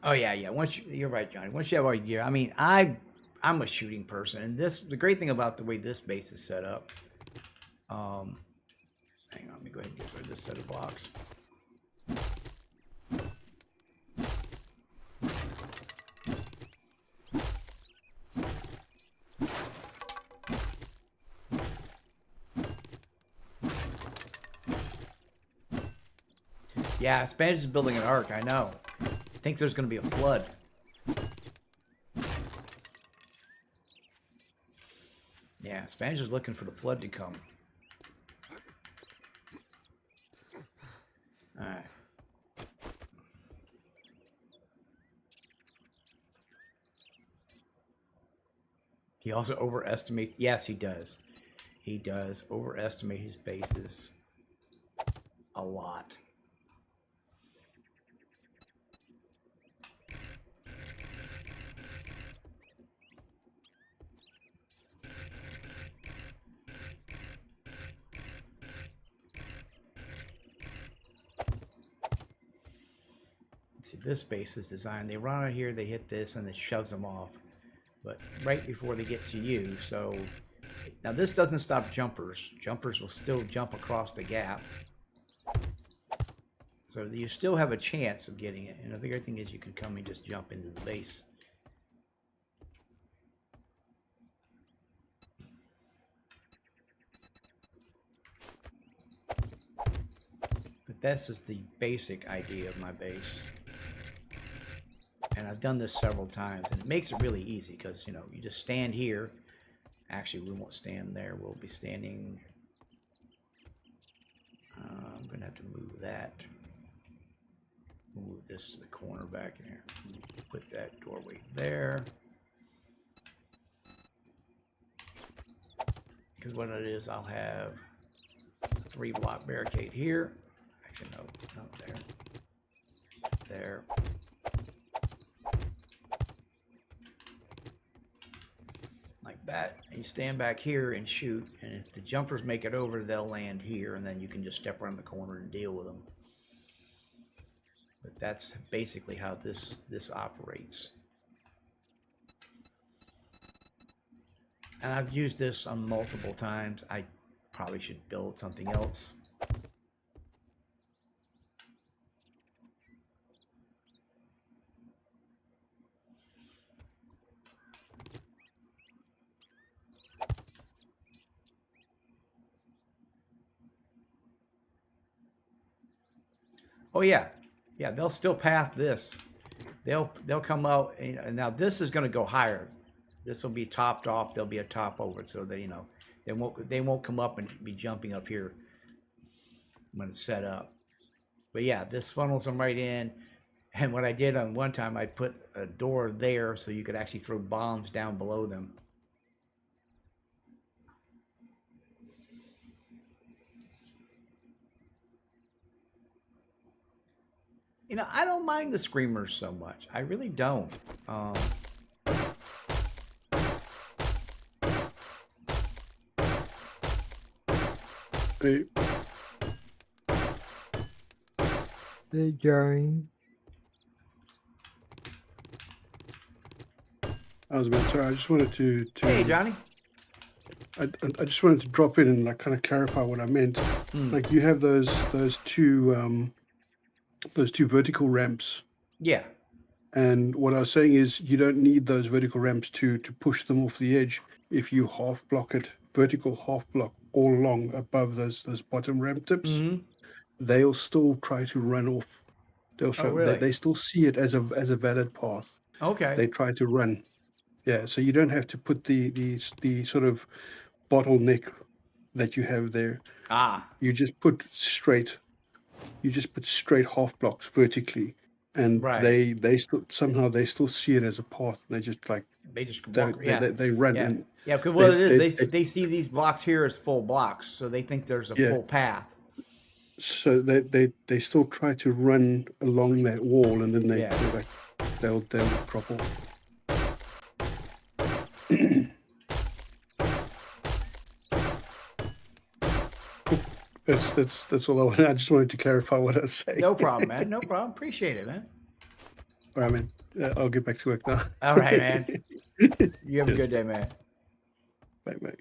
Oh yeah. You're right, Johnny. Once you have all your gear, I mean, I'm a shooting person, and the great thing about the way this base is set up. Hang on, let me go ahead and get rid of this set of blocks. Yeah, Spanish is building an ark. I know. Thinks there's going to be a flood. Yeah, Spanish is looking for the flood to come. All right. He also overestimates. Yes, he does. He does overestimate his bases a lot. this base is designed. They run out here, they hit this, and it shoves them off. But right before they get to you, so now this doesn't stop jumpers. Jumpers will still jump across the gap. So you still have a chance of getting it. And the bigger thing is you can come and just jump into the base. But this is the basic idea of my base. And I've done this several times, and it makes it really easy because, you know, you just stand here. Actually, we won't stand there. We'll be standing. I'm going to have to move that. Move this to the corner back here. Put that doorway there. Because what it is, I'll have a 3-block barricade here. Actually, no, there. There. Like that. And you stand back here and shoot. And if the jumpers make it over, they'll land here. And then you can just step around the corner and deal with them. But that's basically how this operates. And I've used this on multiple times. I probably should build something else. Oh yeah. Yeah, they'll still path this. They'll come out, and now this is going to go higher. This will be topped off. There'll be a top over, so they, you know, they won't come up and be jumping up here when it's set up. But yeah, this funnels them right in. And what I did on one time, I put a door there so you could actually throw bombs down below them. You know, I don't mind the screamers so much. I really don't.
Hey, Johnny.
I was about to. I just wanted to.
Hey, Johnny.
I just wanted to drop in and like kind of clarify what I meant. Like you have those two vertical ramps.
Yeah.
And what I was saying is you don't need those vertical ramps to push them off the edge. If you half block it, vertical half block all along above those bottom ramp tips, they'll still try to run off. They'll show
really?
they still see it as a valid path.
Okay.
They try to run. Yeah, so you don't have to put the sort of bottleneck that you have there. You just put straight half blocks vertically, and
right.
they still somehow they still see it as a path. And they just like they run.
Yeah.
And
yeah, because what it is, they see these blocks here as full blocks, so they think there's a full path.
So they still try to run along that wall, and then they'll drop off. That's all I wanted. I just wanted to clarify what I was saying.
No problem, man. No problem. Appreciate it, man.
All right, man. I'll get back to work now.
All right, man. You have a good day, man.
Bye, bye.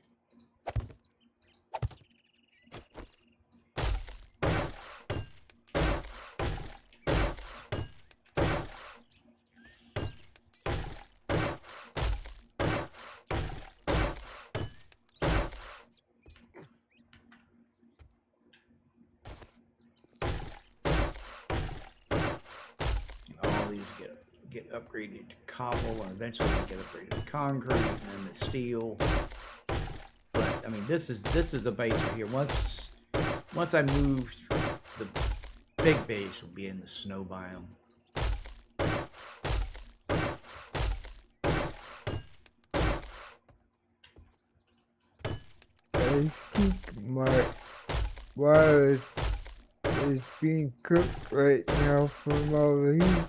Get upgraded to cobble, and eventually get upgraded to concrete, and then the steel. But I mean, this is a base right here. Once I move, the big base will be in the snow biome.
I think my water is being cooked right now from all the heat.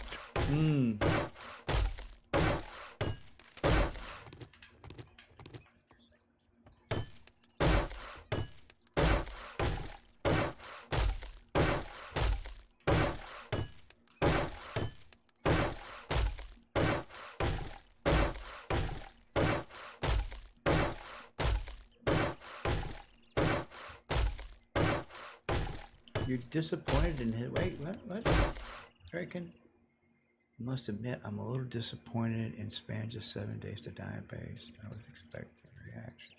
You're disappointed in his. Wait, what? Reckon? Must admit, I'm a little disappointed in span just 7 days to Diabase. I was expecting a reaction.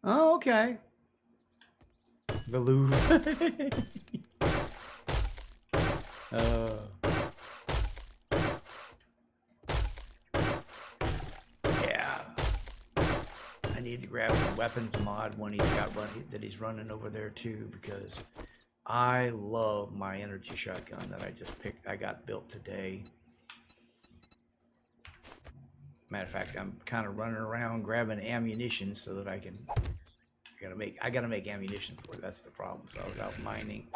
Oh, okay. The Louvre. Yeah. I need to grab the weapons mod when he's got one that he's running over there too, because I love my energy shotgun that I just picked. I got built today. Matter of fact, I'm kind of running around grabbing ammunition so that I can. I gotta make ammunition for it. That's the problem. So I was out mining.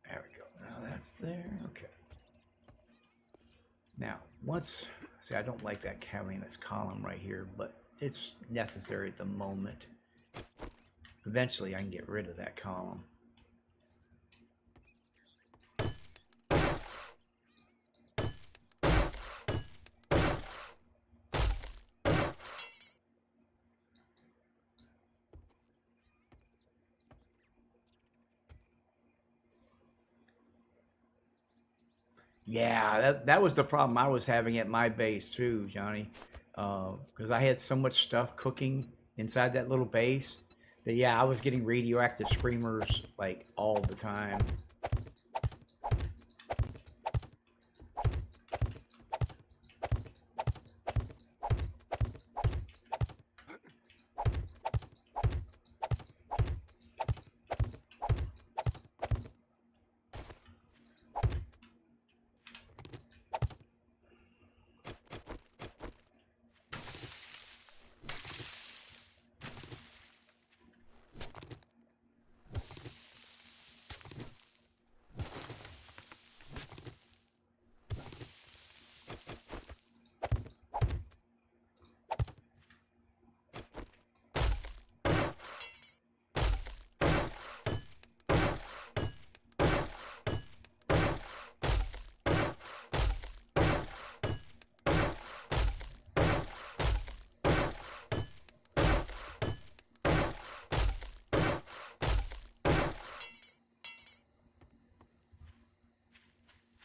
There we go. Now that's there. Okay. Now see, I don't like that having this column right here, but it's necessary at the moment. Eventually, I can get rid of that column. Yeah, that was the problem I was having at my base too, Johnny, because I had so much stuff cooking inside that little base that, yeah, I was getting radioactive screamers like all the time.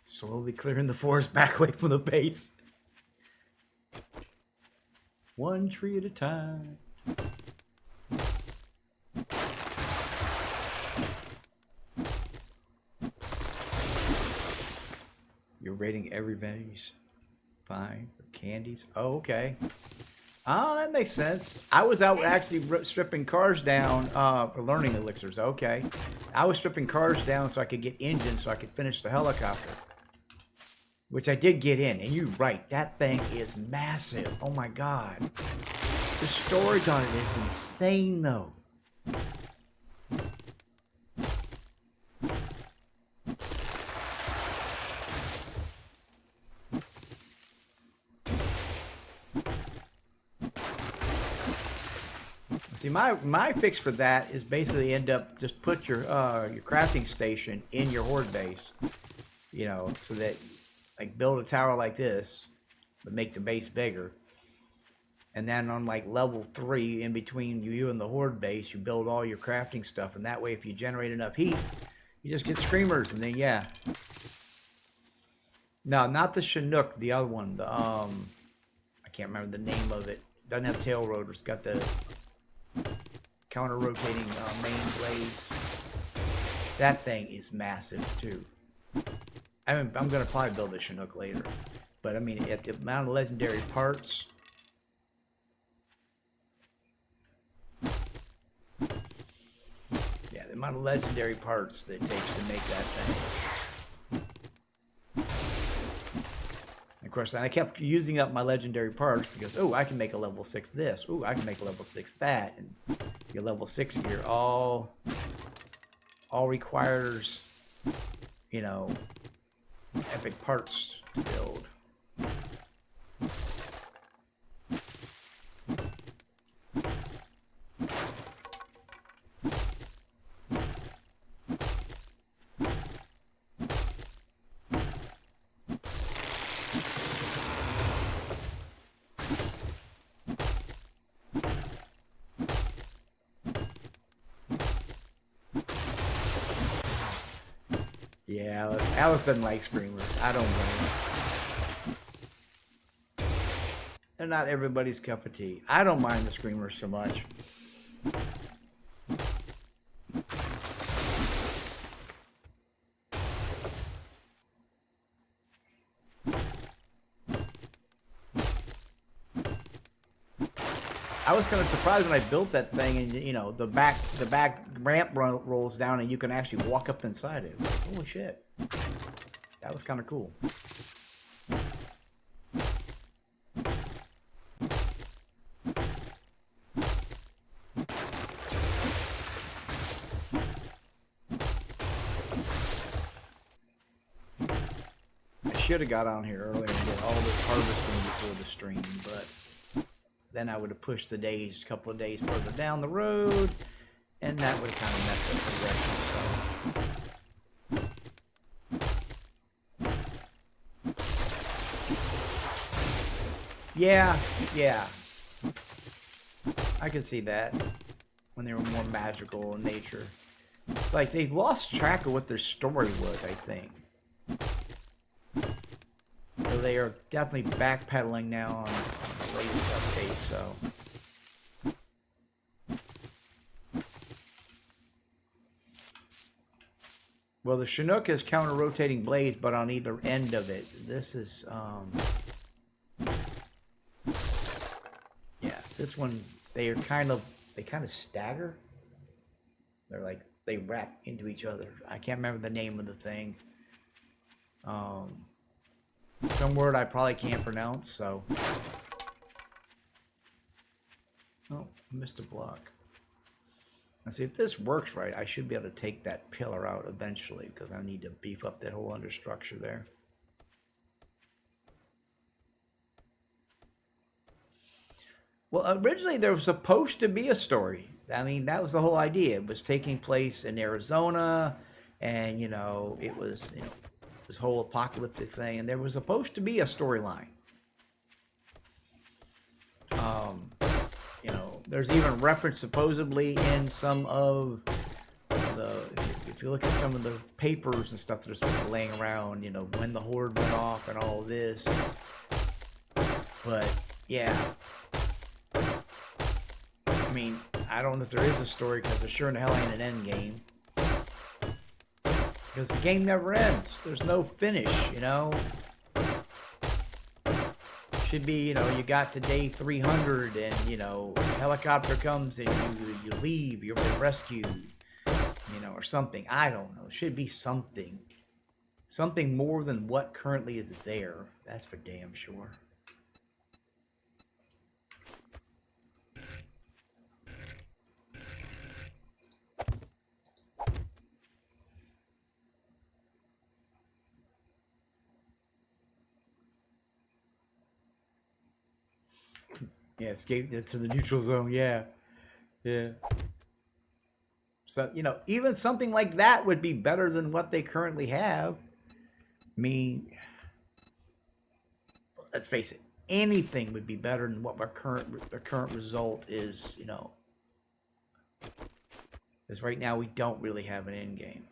Slowly clearing the forest back away from the base. One tree at a time. You're raiding every veggies. Fine. For candies. Oh, okay. Oh, that makes sense. I was out actually stripping cars down for learning elixirs. Okay. I was stripping cars down so I could get engines so I could finish the helicopter. Which I did get in. And you're right. That thing is massive. Oh my God. The storage on it is insane though. See, my fix for that is basically end up just put your crafting station in your horde base, you know, so that like build a tower like this, but make the base bigger, and then on like level 3 in between you and the horde base, you build all your crafting stuff, and that way if you generate enough heat, you just get screamers, and then yeah. No, not the Chinook, the other one, the I can't remember the name of it. Doesn't have tail rotors, got the counter rotating main blades. That thing is massive too. I'm gonna probably build a Chinook later, but I mean at the amount of legendary parts. Yeah, the amount of legendary parts that it takes to make that thing. Of course, I kept using up my legendary parts because, oh, I can make a level 6 this. Oh, I can make a level 6 that. And your level 6 gear all requires, you know, epic parts to build. Yeah, Alice doesn't like screamers. I don't blame her. They're not everybody's cup of tea. I don't mind the screamers so much. I was kind of surprised when I built that thing, and you know, the back ramp rolls down, and you can actually walk up inside it. Like, holy shit, that was kind of cool. I should have got on here earlier and did all this harvesting before the stream, but then I would have pushed the days a couple of days further down the road, and that would have kind of messed up progression. So yeah, I could see that when they were more magical in nature. It's like they lost track of what their story was, I think. So they are definitely backpedaling now on the latest update, so. Well, the Chinook has counter-rotating blades, but on either end of it. This is, yeah, this one, they kind of stagger. They're like, they wrap into each other. I can't remember the name of the thing. Some word I probably can't pronounce, so. Oh, I missed a block. Now see, if this works right, I should be able to take that pillar out eventually, because I need to beef up that whole understructure there. Well, originally there was supposed to be a story. I mean, that was the whole idea. It was taking place in Arizona, and, you know, it was, you know, this whole apocalyptic thing, and there was supposed to be a storyline. You know, there's even reference supposedly in some of the, if you look at some of the papers and stuff that are supposed to be laying around, you know, when the Horde went off and all this. But yeah, I mean, I don't know if there is a story, because there sure in the hell ain't an end game. Because the game never ends. There's no finish, you know. Should be, you know, you got to day 300 and, you know, a helicopter comes and you leave, you're rescued, you know, or something. I don't know. It should be something. Something more than what currently is there. That's for damn sure. Yeah, escape to the neutral zone. Yeah. Yeah. So, you know, even something like that would be better than what they currently have. I mean, let's face it, anything would be better than what our current result is, you know. Because right now we don't really have an end game.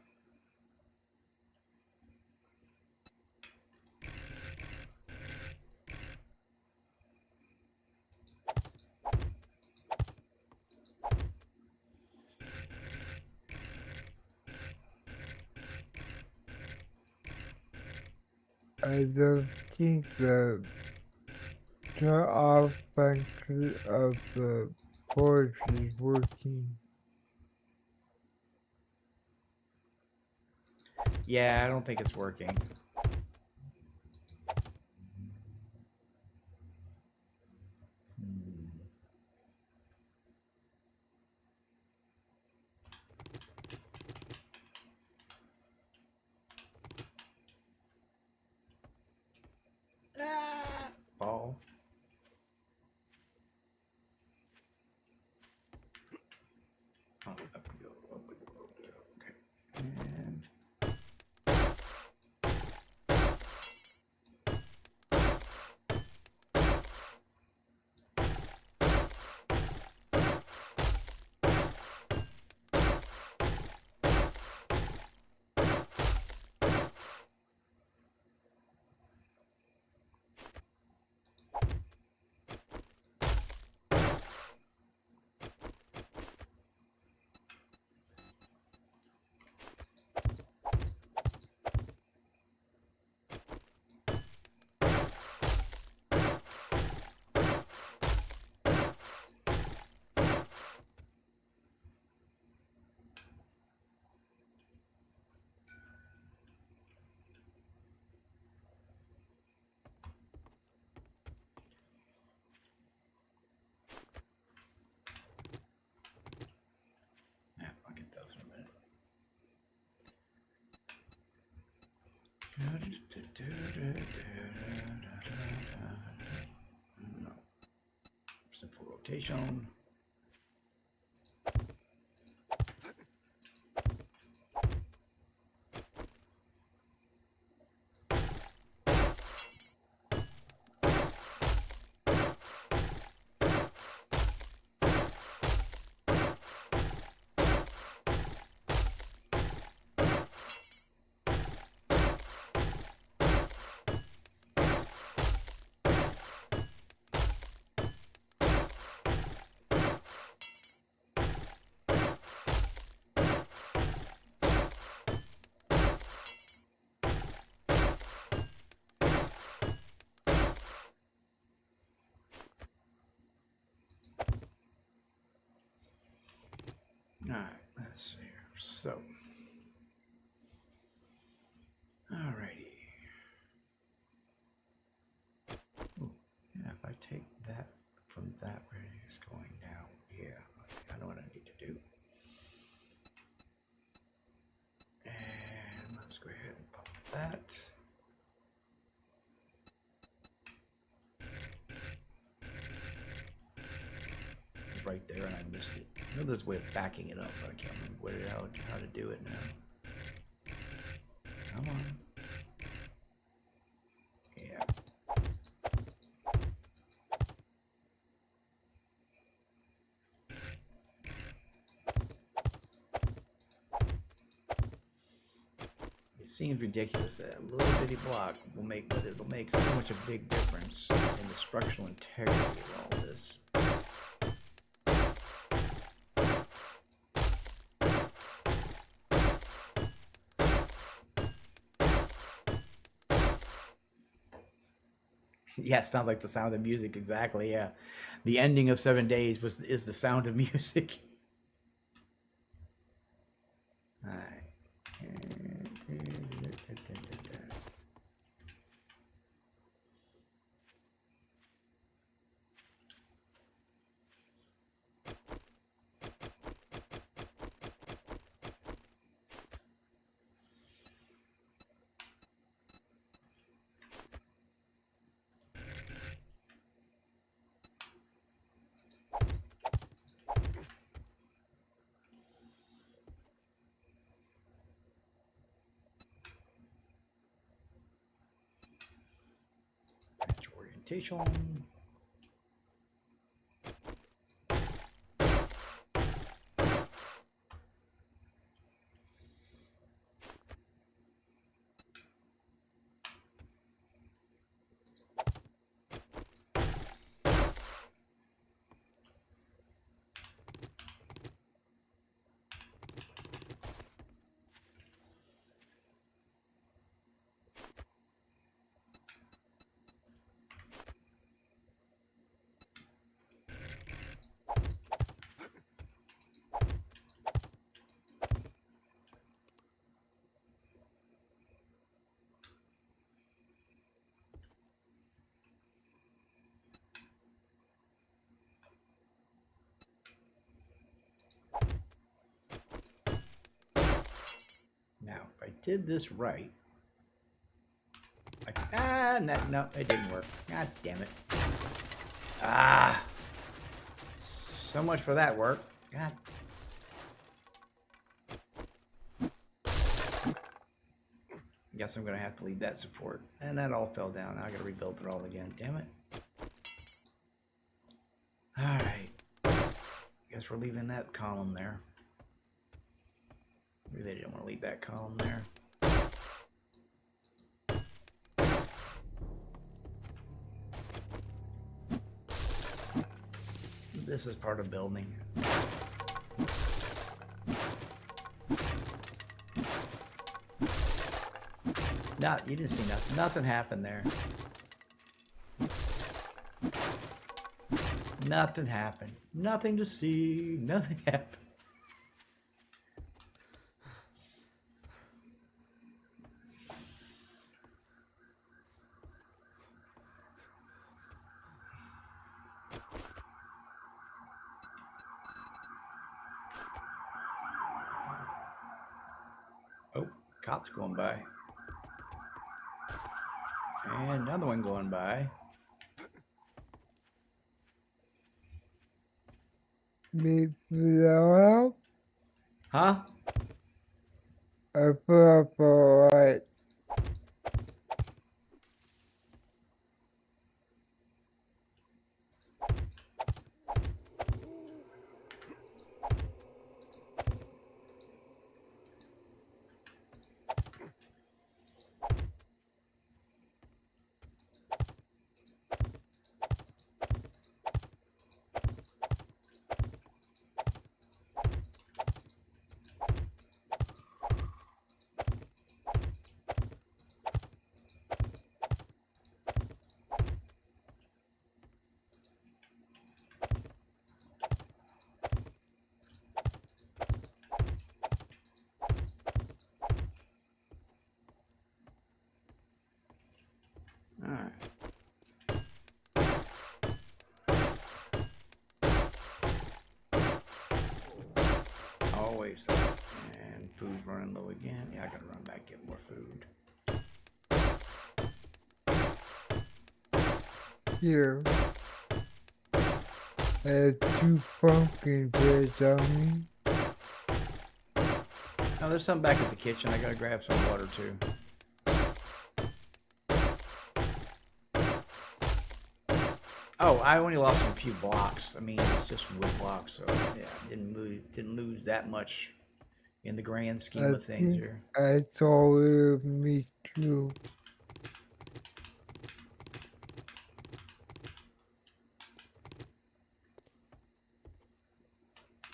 I don't think the turn-off function of the port is working.
Yeah, I don't think it's working. Ball. Oh, up we go. Okay. And No. Simple rotation. All right, let's see here. So, alrighty. Ooh, yeah, if I take that from that way, it's going down. Yeah, okay, I know what I need to do. And let's go ahead and pop that. Right there, and I missed it. I know there's a way of backing it up, but I can't remember how to do it now. Come on. Yeah. It seems ridiculous that a little bitty block will make, but it'll make so much a big difference in the structural integrity of all this. Yeah, sounds like the Sound of Music, exactly. Yeah, the ending of 7 Days is the Sound of Music. All right. Match orientation. Now, if I did this right, no, it didn't work. God damn it. So much for that work. God. Guess I'm gonna have to leave that support. And that all fell down. Now I gotta rebuild it all again. Damn it. Alright. Guess we're leaving that column there. Really didn't want to leave that column there. This is part of building. No, you didn't see nothing. Nothing happened there. Nothing happened. Nothing to see. Nothing happened. Oh, cops going by. And another one going by.
Maybe that'll help.
Huh?
I put up alright.
All right. Always. And food running low again. Yeah, I gotta run back get more food.
Here. I have 2 pumpkin breads on me.
Oh, there's some back at the kitchen. I gotta grab some water too. Oh, I only lost a few blocks. I mean, it's just wood blocks, so yeah, didn't lose that much in the grand scheme
I
of things
think
here.
I saw it with me too.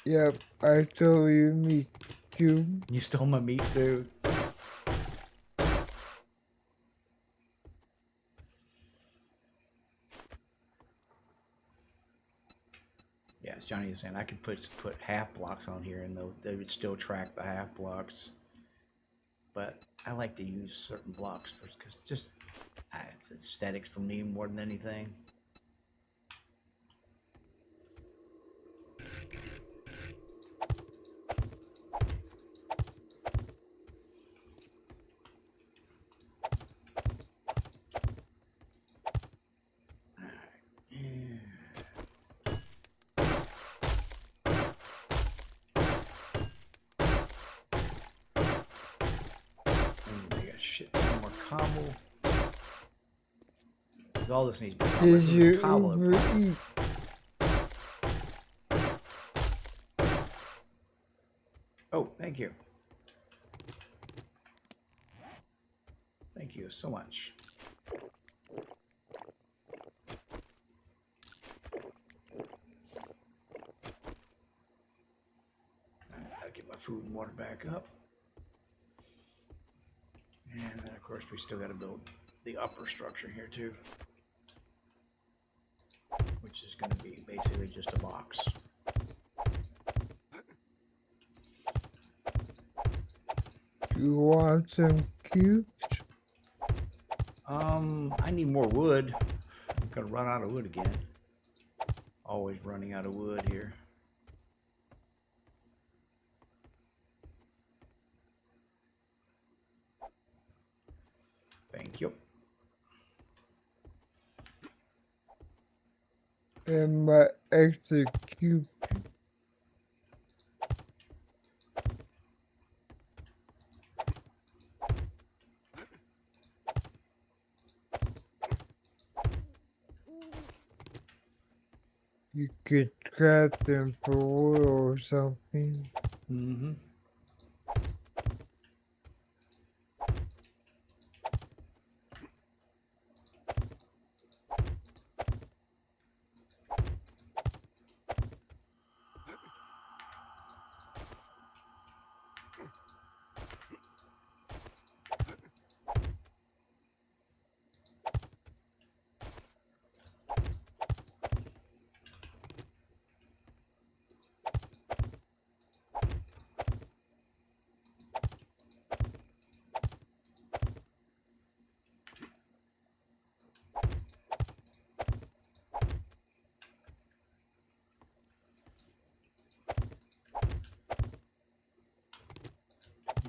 Yep, I saw you me too.
You stole my meat too. Yeah, as Johnny was saying, I could put half blocks on here, and they would still track the half blocks. But I like to use certain blocks because just it's aesthetics for me more than anything. They got shit more cobble. Because all this needs to be cobble.
Did
If it
you
was cobble, it
Uber
probably-
eat?
Oh, thank you. Thank you so much. I'll get my food and water back up. And then, of course, we still got to build the upper structure here, too. Which is going to be basically just a box.
You want some cubes?
I need more wood. I'm going to run out of wood again. Always running out of wood here. Thank you.
And my extra cube. You could trap them for wood or something.
Mm-hmm.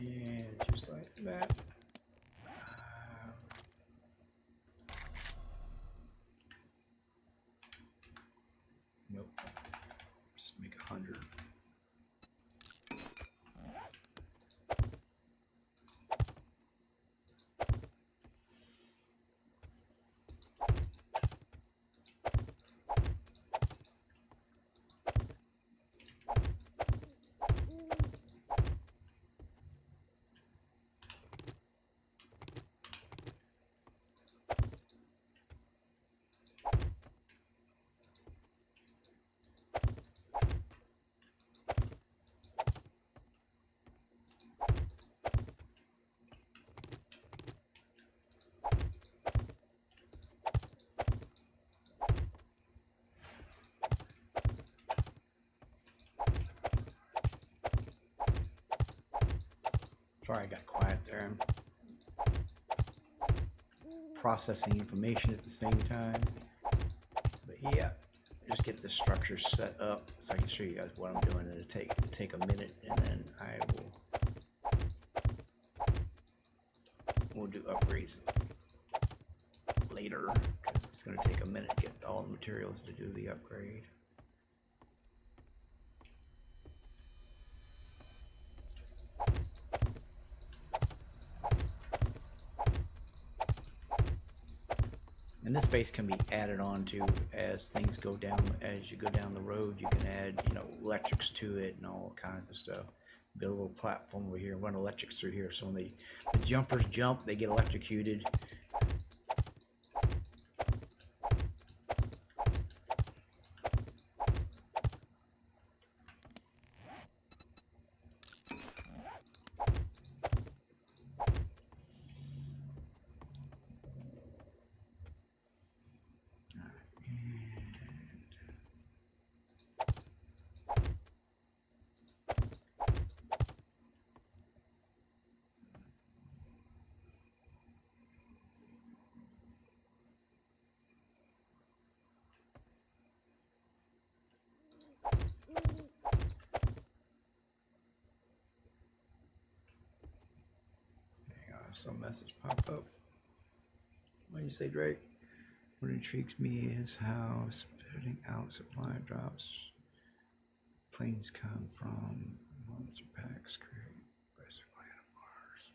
And just like that. Sorry, I got quiet there. I'm processing information at the same time. But yeah, just get the structure set up so I can show you guys what I'm doing. It'll take a minute, and then we'll do upgrades later. It's going to take a minute to get all the materials to do the upgrade. And this base can be added on to as things go down. As you go down the road, you can add, you know, electrics to it and all kinds of stuff. Build a little platform over here, run electrics through here. So when the jumpers jump, they get electrocuted. Some message pop up. What do you say, Drake? What intrigues me is how spitting out supply drops planes come from monster packs create basically Mars.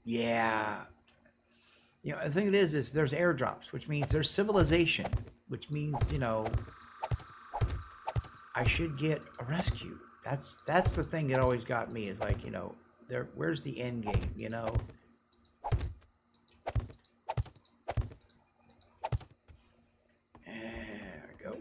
Yeah. You know, the thing is there's airdrops, which means there's civilization, which means, you know, I should get a rescue. That's the thing that always got me, is like, you know, where's the end game, you know? There we go.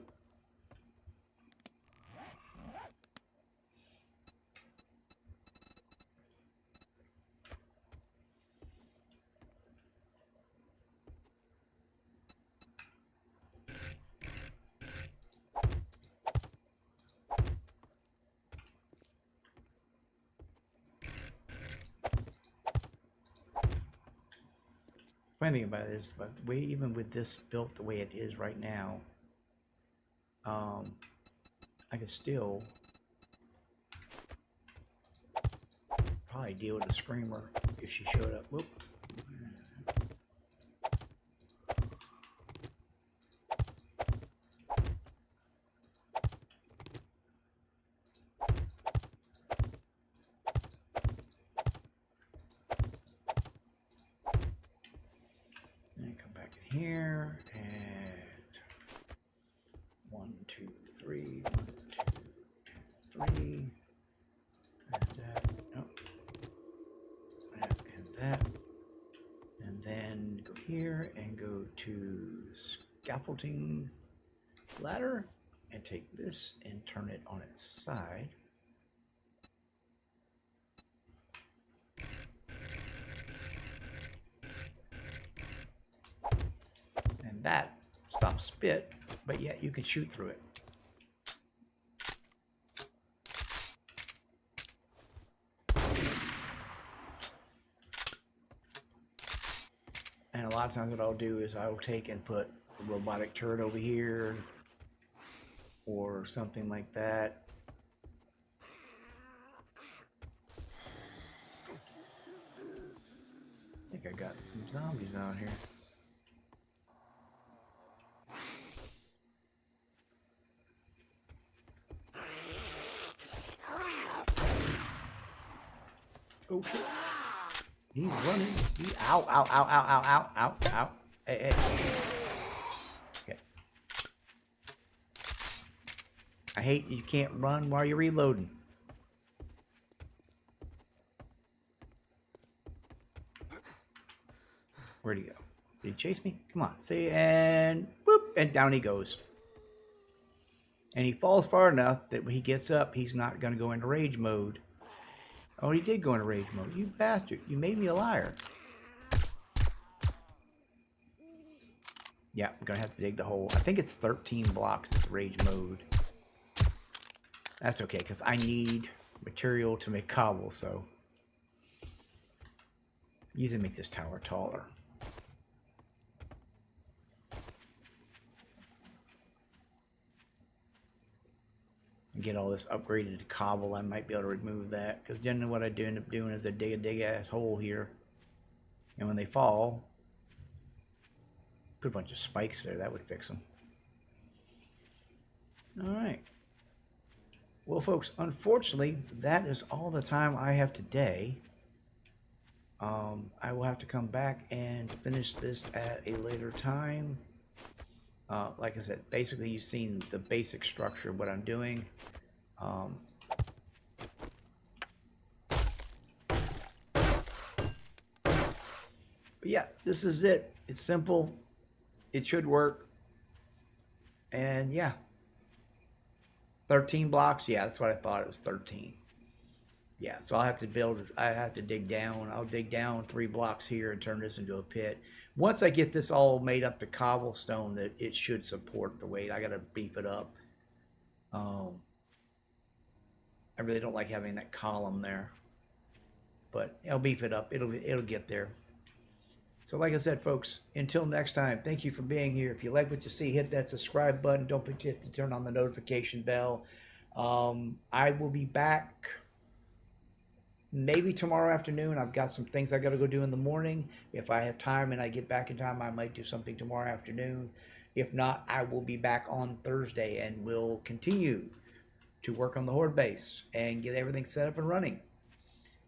Funny thing about it is, but the way, even with this built the way it is right now, I could still probably deal with a screamer if she showed up. Whoop. Here, and 1, 2, 3, 1, 2, 3, and that, nope, that and that, and then go here and go to scaffolding ladder and take this and turn it on its side. That stops spit, but yet you can shoot through it. And a lot of times what I'll do is I'll take and put a robotic turret over here or something like that. I think I got some zombies out here. Oh shit. He's running. Ow, ow, ow, ow, ow, ow, ow, ow. Hey, hey. Okay. I hate you can't run while you're reloading. Where'd he go? Did he chase me? Come on. See, and whoop, and down he goes. And he falls far enough that when he gets up, he's not going to go into rage mode. Oh, he did go into rage mode. You bastard. You made me a liar. Yeah, I'm going to have to dig the hole. I think it's 13 blocks is rage mode. That's okay, because I need material to make cobble, so usually make this tower taller. Get all this upgraded to cobble. I might be able to remove that, because generally what I do end up doing is I dig a big ass hole here, and when they fall, put a bunch of spikes there. That would fix them. All right. Well, folks, unfortunately, that is all the time I have today. I will have to come back and finish this at a later time. Like I said, basically you've seen the basic structure of what I'm doing. But yeah, this is it. It's simple. It should work. And yeah, 13 blocks. Yeah, that's what I thought. It was 13. Yeah, so I'll have to build, I have to dig down. I'll dig down 3 blocks here and turn this into a pit. Once I get this all made up to cobblestone, that it should support the weight. I got to beef it up. I really don't like having that column there, but I'll beef it up. It'll get there. So like I said, folks, until next time, thank you for being here. If you like what you see, hit that subscribe button. Don't forget to turn on the notification bell. I will be back maybe tomorrow afternoon. I've got some things I got to go do in the morning. If I have time and I get back in time, I might do something tomorrow afternoon. If not, I will be back on Thursday, and we'll continue to work on the Horde base and get everything set up and running.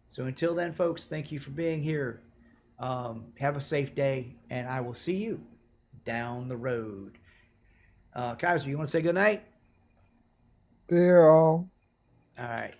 So until then, folks, thank you for being here. Have a safe day, and I will see you down the road. Kaiser, you want to say good night?
They're all.
All right.